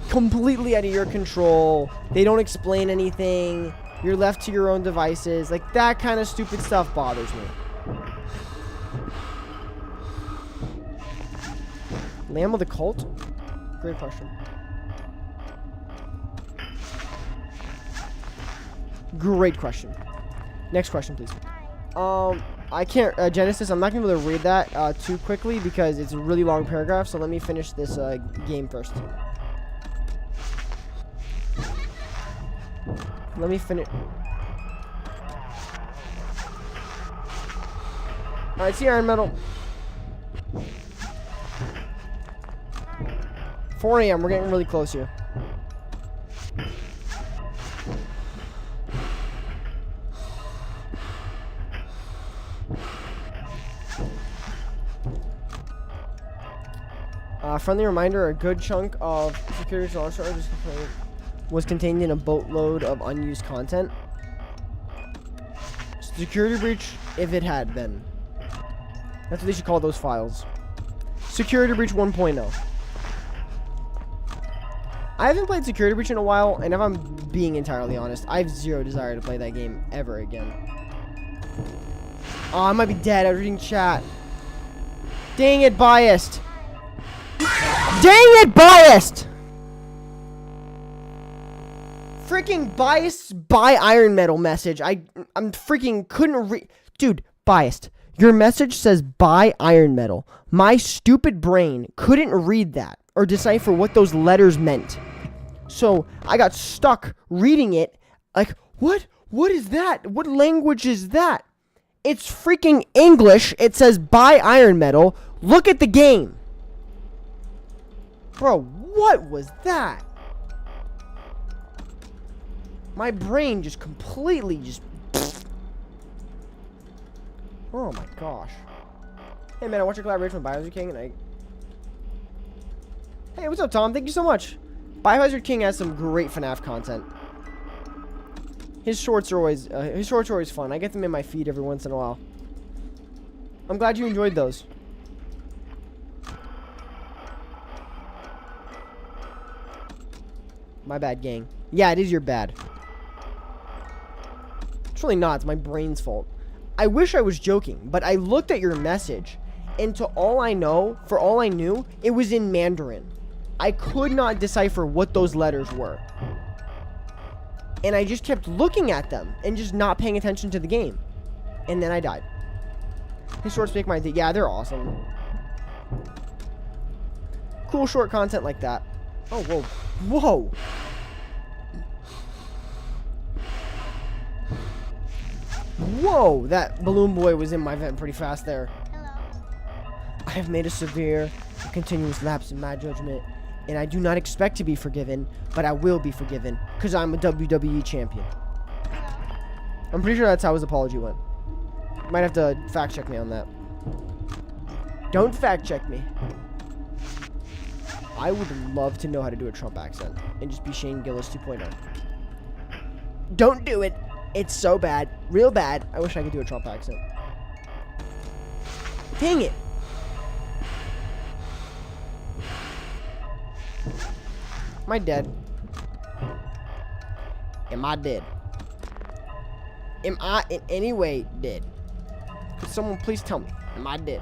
completely out of your control, they don't explain anything, you're left to your own devices, like that kind of stupid stuff bothers me. Lamb of the Cult? Great question. Great question. Next question, please. I can't, Genesis, I'm not going to be able to read that too quickly because it's a really long paragraph, so let me finish this game first. Let me finish. Alright, see Iron Metal. 4 a.m., we're getting really close here. Friendly reminder, a good chunk of security charges was contained in a boatload of unused content. Security breach, if it had been. That's what they should call those files. Security breach 1.0. I haven't played Security Breach in a while, and if I'm being entirely honest, I have zero desire to play that game ever again. Oh, I might be dead. I was reading chat. Dang it, biased. Dang it, biased! Freaking biased by Iron Metal message. I'm freaking couldn't read. Dude, biased. Your message says by Iron Metal. My stupid brain couldn't read that or decipher what those letters meant. So I got stuck reading it like, what? What is that? What language is that? It's freaking English. It says by Iron Metal. Look at the game. Bro, what was that? My brain just completely just... Oh my gosh. Hey man, I watched your collaboration with Biohazard King and I... Hey, what's up Tom? Thank you so much. Biohazard King has some great FNAF content. His shorts are always fun. I get them in my feed every once in a while. I'm glad you enjoyed those. My bad, gang. Yeah, it is your bad. It's really not. It's my brain's fault. I wish I was joking, but I looked at your message, and to all I know, for all I knew, it was in Mandarin. I could not decipher what those letters were. And I just kept looking at them and just not paying attention to the game. And then I died. His shorts make my day. Yeah, they're awesome. Cool short content like that. Oh, whoa. Whoa! Whoa! That balloon boy was in my vent pretty fast there. Hello. I have made a severe, continuous lapse in my judgment, and I do not expect to be forgiven, but I will be forgiven, because I'm a WWE champion. I'm pretty sure that's how his apology went. Might have to fact check me on that. Don't fact check me. I would love to know how to do a Trump accent and just be Shane Gillis 2.0. Don't do it. It's so bad. Real bad. I wish I could do a Trump accent. Dang it. Am I dead? Am I dead? Am I in any way dead? Could someone please tell me? Am I dead?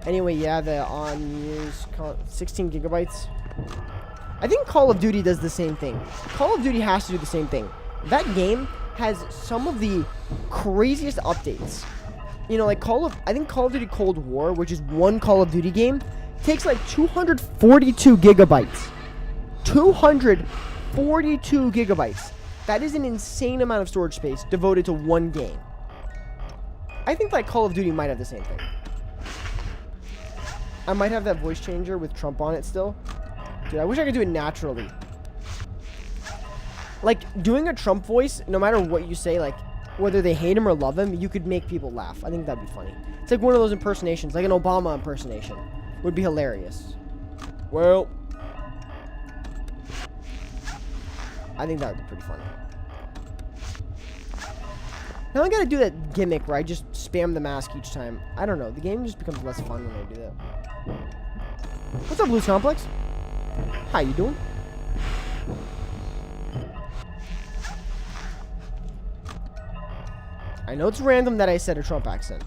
Anyway, yeah, the on-use 16 gigabytes. I think Call of Duty does the same thing. Call of Duty has to do the same thing. That game has some of the craziest updates. You know, like I think Call of Duty Cold War, which is one Call of Duty game, takes like 242 gigabytes. 242 gigabytes. That is an insane amount of storage space devoted to one game. I think like Call of Duty might have the same thing. I might have that voice changer with Trump on it still. Dude, I wish I could do it naturally. Like, doing a Trump voice, no matter what you say, like, whether they hate him or love him, you could make people laugh. I think that'd be funny. It's like one of those impersonations, like an Obama impersonation. Would be hilarious. Well, I think that would be pretty funny. Now I gotta do that gimmick where I just spam the mask each time. I don't know. The game just becomes less fun when I do that. What's up, Blues Complex? How you doing? I know it's random that I said a Trump accent,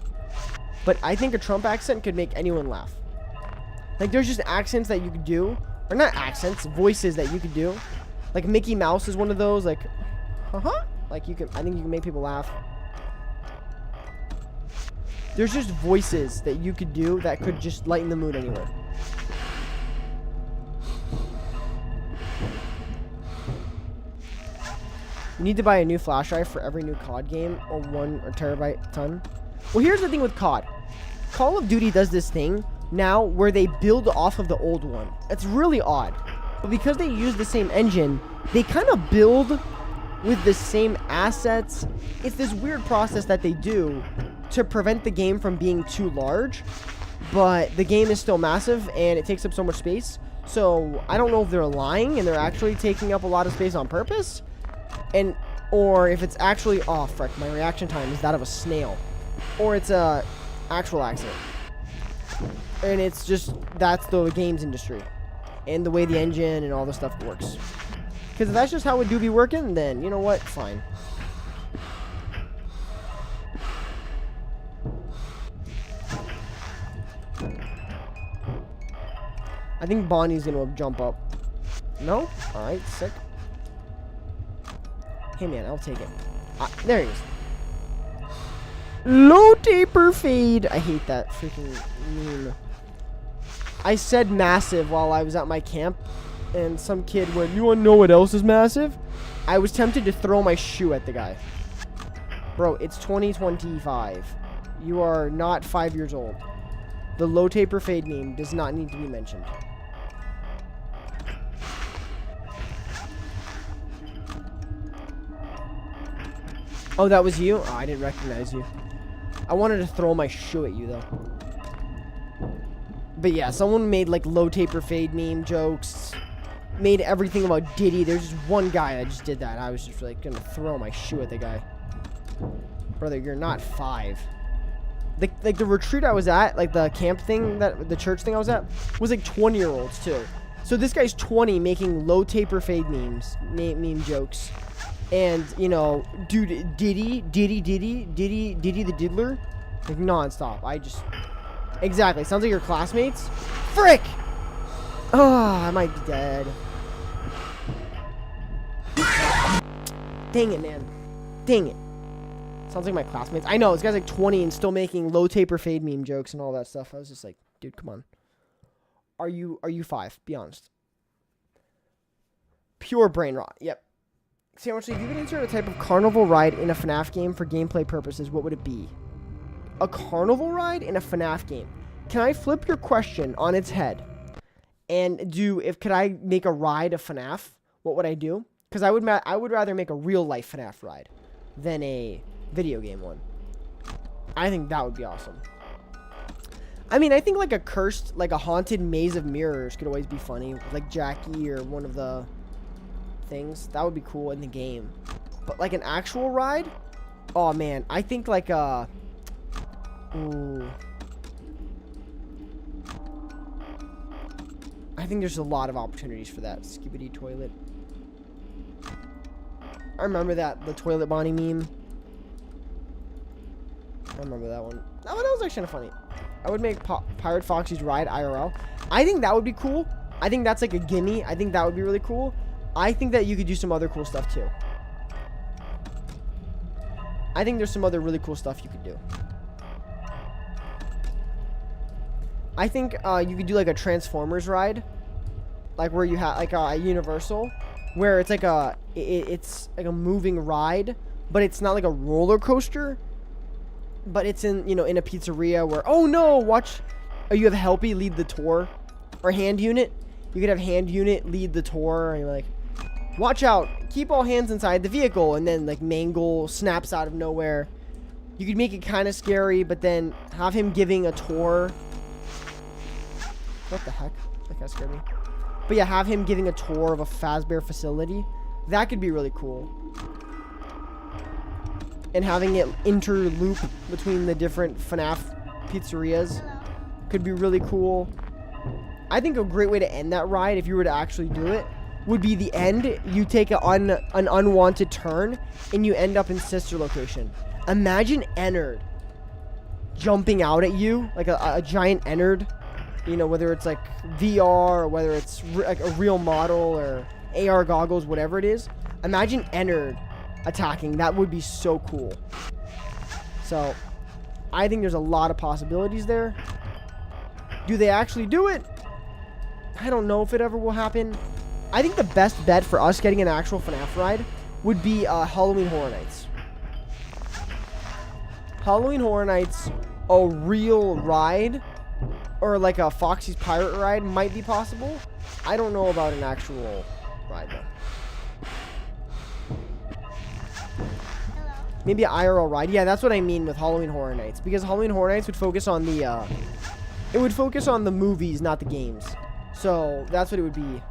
but I think a Trump accent could make anyone laugh. Like, there's just accents that you could do, or not accents, voices that you could do. Like, Mickey Mouse is one of those, like, like, you can, I think you can make people laugh. There's just voices that you could do that could just lighten the mood anywhere. You need to buy a new flash drive for every new COD game, or 1 terabyte ton. Well, here's the thing with COD. Call of Duty does this thing now where they build off of the old one. It's really odd. But because they use the same engine, they kind of build with the same assets. It's this weird process that they do to prevent the game from being too large, but the game is still massive and it takes up so much space. So I don't know if they're lying and they're actually taking up a lot of space on purpose, or if it's actually, oh frick, my reaction time is that of a snail, or it's a actual accident. And it's just, that's the games industry and the way the engine and all the stuff works. Because if that's just how it do be working, then you know what? Fine. I think Bonnie's gonna jump up. No? Alright, sick. Hey man, I'll take it. There he is. Low taper fade. I hate that freaking meme. I said massive while I was at my camp, and some kid went, "You wanna know what else is massive?" I was tempted to throw my shoe at the guy. Bro, it's 2025. You are not 5 years old. The low taper fade meme does not need to be mentioned. Oh, that was you? Oh, I didn't recognize you. I wanted to throw my shoe at you, though. But yeah, someone made, like, low taper fade meme jokes. Made everything about Diddy. There's just one guy that just did that. I was just, like, gonna throw my shoe at the guy. Brother, you're not 5. Like, the retreat I was at, like, the camp thing, the church thing I was at, was, like, 20-year-olds, too. So this guy's 20 making low taper fade meme jokes. And, you know, dude, Diddy the diddler, like, non-stop. Exactly, sounds like your classmates. Frick! Oh, I might be dead. Dang it, man. Dang it. Sounds like my classmates. I know, this guy's like 20 and still making low taper fade meme jokes and all that stuff. I was just like, dude, come on. Are you 5? Be honest. Pure brain rot. Yep. Sandwich, if you could insert a type of carnival ride in a FNAF game for gameplay purposes, what would it be? A carnival ride in a FNAF game. Can I flip your question on its head and could I make a ride of FNAF? What would I do? Because I would rather make a real life FNAF ride than a video game one. I think that would be awesome. I mean, I think like a haunted maze of mirrors could always be funny, like Jackie or one of the things. That would be cool in the game. But like an actual ride? Oh man, I think like ooh. I think there's a lot of opportunities for that. Skibidi toilet. I remember that, the Toilet Bonnie meme. I remember that one. That was actually kind of funny. I would make Pirate Foxy's ride IRL. I think that would be cool. I think that's like a gimme. I think that would be really cool. I think that you could do some other cool stuff too. I think there's some other really cool stuff you could do. I think you could do like a Transformers ride, like where you have like a Universal, where it's like it's like a moving ride, but it's not like a roller coaster, but it's in, you know, in a pizzeria where, oh no, watch, you have Helpy lead the tour, or Hand Unit. You could have Hand Unit lead the tour, and you're like, watch out, keep all hands inside the vehicle, and then like Mangle snaps out of nowhere. You could make it kind of scary, but then have him giving a tour. What the heck? That kind of scared me. But yeah, have him giving a tour of a Fazbear facility. That could be really cool. And having it interloop between the different FNAF pizzerias could be really cool. I think a great way to end that ride, if you were to actually do it, would be the end. You take an unwanted turn, and you end up in Sister Location. Imagine Ennard jumping out at you, like a giant Ennard. You know, whether it's like VR or whether it's like a real model or AR goggles, whatever it is. Imagine Ennard attacking. That would be so cool. So, I think there's a lot of possibilities there. Do they actually do it? I don't know if it ever will happen. I think the best bet for us getting an actual FNAF ride would be Halloween Horror Nights. Halloween Horror Nights, a real ride, or like a Foxy's Pirate ride might be possible. I don't know about an actual ride though. Maybe an IRL ride. Yeah, that's what I mean with Halloween Horror Nights, because Halloween Horror Nights would focus on the it would focus on the movies, not the games. So that's what it would be,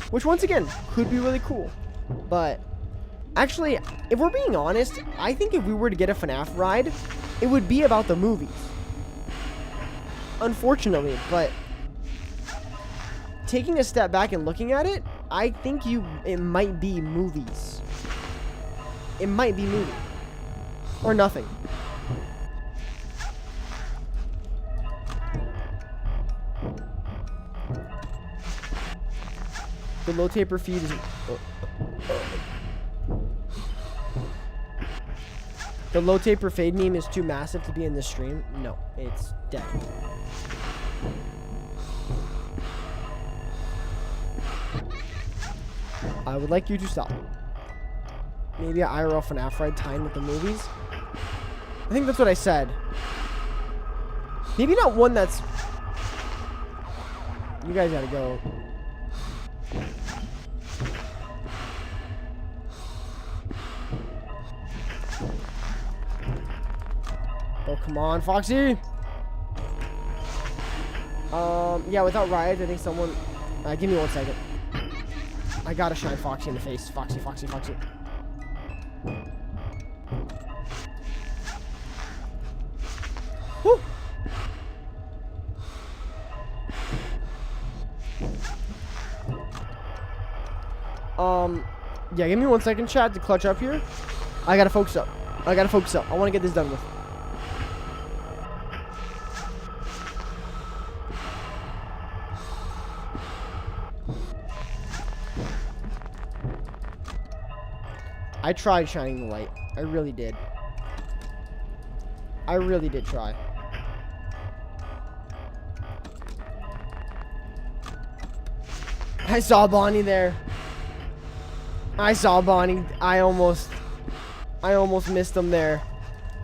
which once again could be really cool. But actually, if we're being honest, I think if we were to get a FNAF ride, it would be about the movies. Unfortunately, but taking a step back and looking at it, I think it might be movies. It might be movie. Or nothing. The low taper feed is... The low taper fade meme is too massive to be in this stream. No, it's dead. I would like you to stop. Maybe an IRL FNAF ride timed with the movies. I think that's what I said. Maybe not one that's... You guys gotta go. Oh, come on, Foxy! Yeah, without rides, I think someone... give me 1 second. I gotta shine Foxy in the face. Foxy, Foxy, Foxy. Woo! Yeah, give me 1 second, chat, to clutch up here. I gotta focus up. I want to get this done with. I tried shining the light. I really did. I really did try. I saw Bonnie there. I saw Bonnie. I almost missed him there.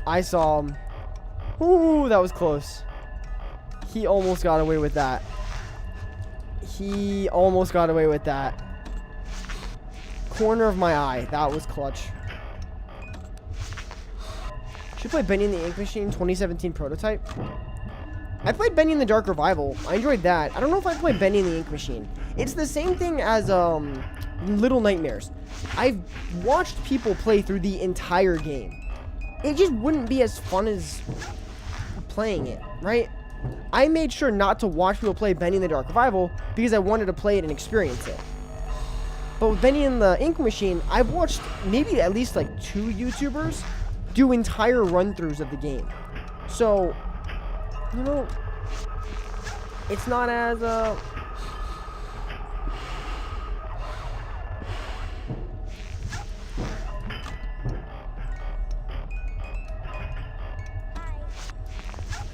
I saw him. Ooh, that was close. He almost got away with that. He almost got away with that. Corner of my eye. That was clutch. Should play Benny and the Ink Machine 2017 prototype. I played Benny and the Dark Revival. I enjoyed that. I don't know if I played Benny and the Ink Machine. It's the same thing as Little Nightmares. I've watched people play through the entire game. It just wouldn't be as fun as playing it, right? I made sure not to watch people play Benny and the Dark Revival because I wanted to play it and experience it. But with Benny and the Ink Machine, I've watched maybe at least like 2 YouTubers do entire run-throughs of the game. So, you know, it's not as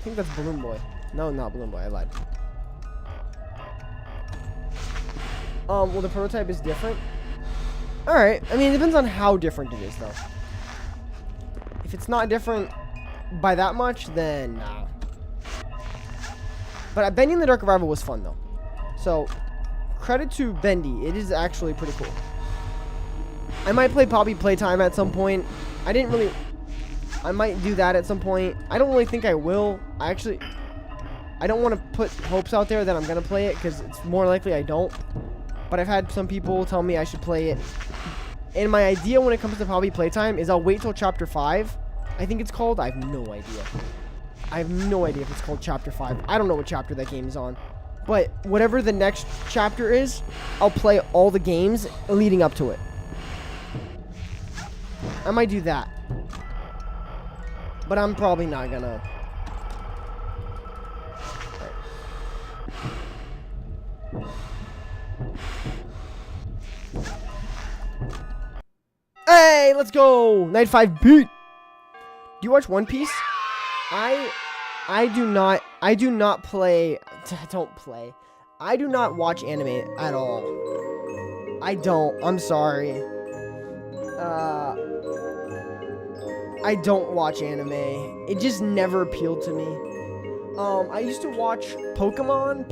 think that's Balloon Boy. No, not Balloon Boy. I lied. Well, the prototype is different. All right. I mean, it depends on how different it is, though. If it's not different by that much, then nah. But Bendy in the Dark Revival was fun, though. So, credit to Bendy. It is actually pretty cool. I might play Poppy Playtime at some point. I might do that at some point. I don't really think I will. I don't want to put hopes out there that I'm going to play it, because it's more likely I don't. But I've had some people tell me I should play it. And my idea when it comes to Poppy Playtime is I'll wait till Chapter 5. I think it's called. I have no idea. I have no idea if it's called Chapter 5. I don't know what chapter that game is on. But whatever the next chapter is, I'll play all the games leading up to it. I might do that. But I'm probably not gonna. Hey, let's go! Night 5 beat! Do you watch One Piece? I do not play. Don't play. I do not watch anime at all. I don't. I'm sorry. I don't watch anime. It just never appealed to me. I used to watch Pokemon,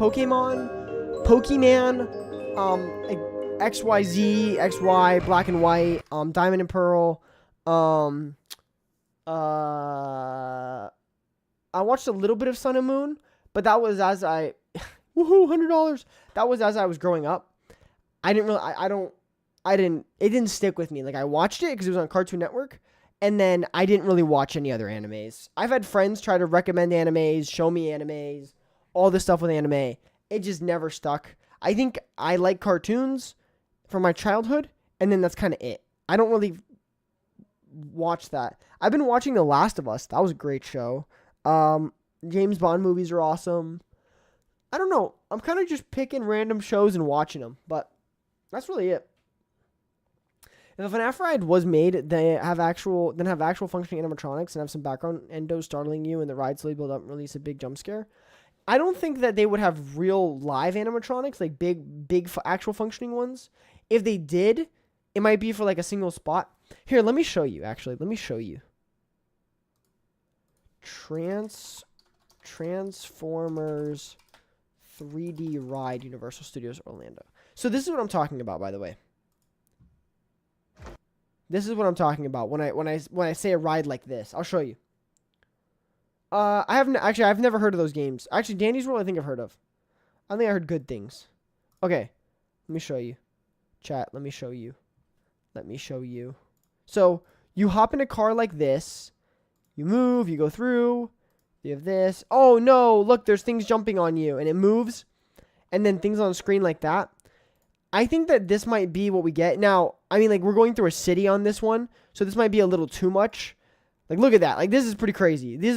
XYZ, XY, Black and White, Diamond and Pearl. I watched a little bit of Sun and Moon, but that was as I, woohoo, $100. That was as I was growing up. I didn't really, it didn't stick with me. Like, I watched it because it was on Cartoon Network, and then I didn't really watch any other animes. I've had friends try to recommend animes, show me animes, all this stuff with anime. It just never stuck. I think I like cartoons from my childhood, and then that's kind of it. I don't really watch that. I've been watching The Last of Us. That was a great show. James Bond movies are awesome. I don't know. I'm kind of just picking random shows and watching them, but that's really it. If a FNAF ride was made, they have actual functioning animatronics and have some background endos startling you, and the ride slowly build up and release a big jump scare. I don't think that they would have real live animatronics, like big actual functioning ones. If they did, it might be for like a single spot. Here, let me show you, actually. Let me show you. Transformers 3D Ride, Universal Studios Orlando. So this is what I'm talking about, by the way. This is what I'm talking about when I say a ride like this. I'll show you. I've never heard of those games. Actually, Danny's World I think I've heard of. I think I heard good things. Okay. Let me show you. Chat, let me show you. Let me show you. So, you hop in a car like this. You move, you go through. You have this. Oh no, look, there's things jumping on you and it moves. And then things on the screen like that. I think that this might be what we get. Now, I mean, like, we're going through a city on this one, so this might be a little too much. Like, look at that. Like, this is pretty crazy. This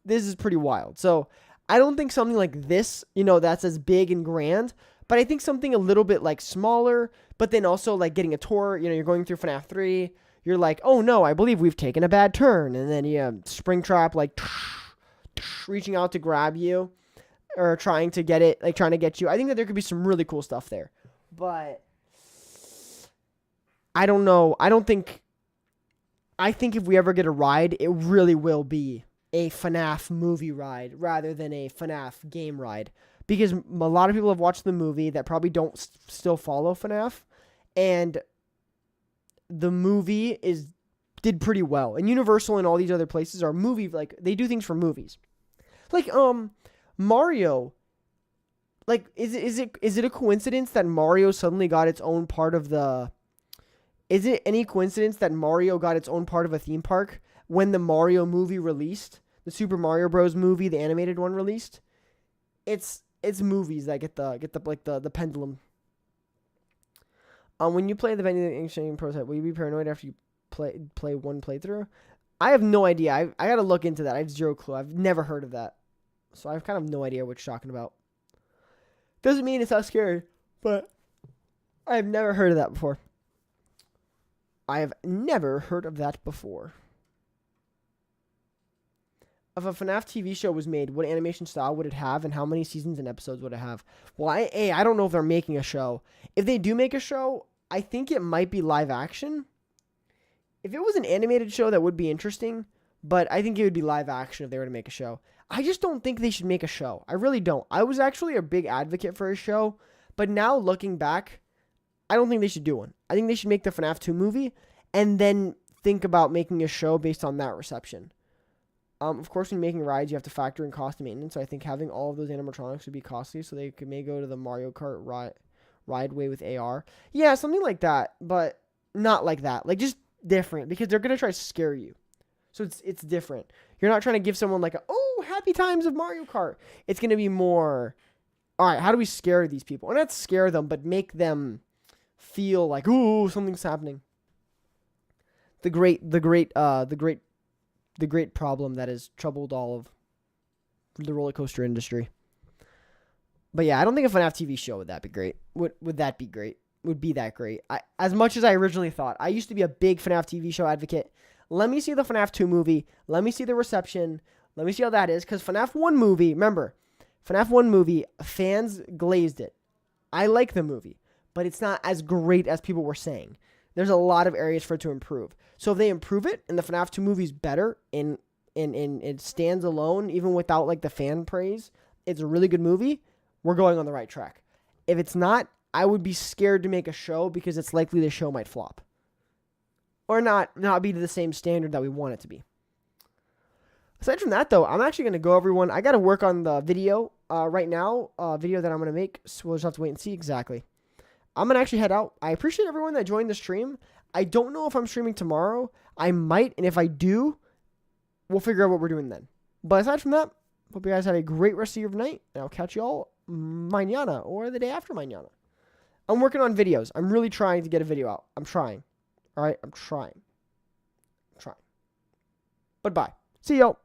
is pretty wild. So, I don't think something like this, that's as big and grand, but I think something a little bit, like, smaller, but then also, like, getting a tour. You're going through FNAF 3. You're like, oh, no, I believe we've taken a bad turn. And then you have Springtrap, like, reaching out to grab you or trying to get you. I think that there could be some really cool stuff there. But I don't know. I think if we ever get a ride, it really will be a FNAF movie ride rather than a FNAF game ride. Because a lot of people have watched the movie that probably don't still follow FNAF. And the movie did pretty well. And Universal and all these other places are like, they do things for movies. Like, Mario. Like, is it a coincidence that Mario suddenly got its own part of the... Is it any coincidence that Mario got its own part of a theme park when the Mario movie released? The Super Mario Bros. Movie, the animated one, released? It's movies that get the pendulum. When you play the Vending Machine prototype, will you be paranoid after you play one playthrough? I have no idea. I gotta look into that. I have zero clue. I've never heard of that. So I have kind of no idea what you're talking about. Doesn't mean it's not scary, but I have never heard of that before. I have never heard of that before. if a FNAF TV show was made, what animation style would it have, and how many seasons and episodes would it have? Well, I don't know if they're making a show. If they do make a show, I think it might be live action. If it was an animated show, that would be interesting, but I think it would be live action if they were to make a show. I just don't think they should make a show. I really don't. I was actually a big advocate for a show, but now looking back, I don't think they should do one. I think they should make the FNAF 2 movie and then think about making a show based on that reception. Of course, when making rides, you have to factor in cost and maintenance. So I think having all of those animatronics would be costly, so they may go to the Mario Kart ride way with AR. Yeah, something like that, but not like that. Like, just different, because they're going to try to scare you. So it's different. You're not trying to give someone like, happy times of Mario Kart. It's going to be more, all right, how do we scare these people? Or not scare them, but make them feel like, ooh, something's happening. The great problem that has troubled all of the roller coaster industry. But yeah, I don't think a FNAF TV show would that be great. Would that be great? Would be that great? As much as I originally thought. I used to be a big FNAF TV show advocate. Let me see the FNAF 2 movie. Let me see the reception. Let me see how that is. Because FNAF 1 movie, remember, FNAF 1 movie, fans glazed it. I like the movie, but it's not as great as people were saying. There's a lot of areas for it to improve. So if they improve it and the FNAF 2 movie is better and it stands alone, even without like the fan praise, it's a really good movie, we're going on the right track. If it's not, I would be scared to make a show because it's likely the show might flop. Or not be to the same standard that we want it to be. Aside from that, though, I'm actually going to go, everyone. I got to work on the video right now, video that I'm going to make, so we'll just have to wait and see exactly. I'm going to actually head out. I appreciate everyone that joined the stream. I don't know if I'm streaming tomorrow. I might, and if I do, we'll figure out what we're doing then. But aside from that, hope you guys have a great rest of your night, and I'll catch you all mañana or the day after mañana. I'm working on videos. I'm really trying to get a video out. I'm trying. All right? I'm trying. But bye. See y'all.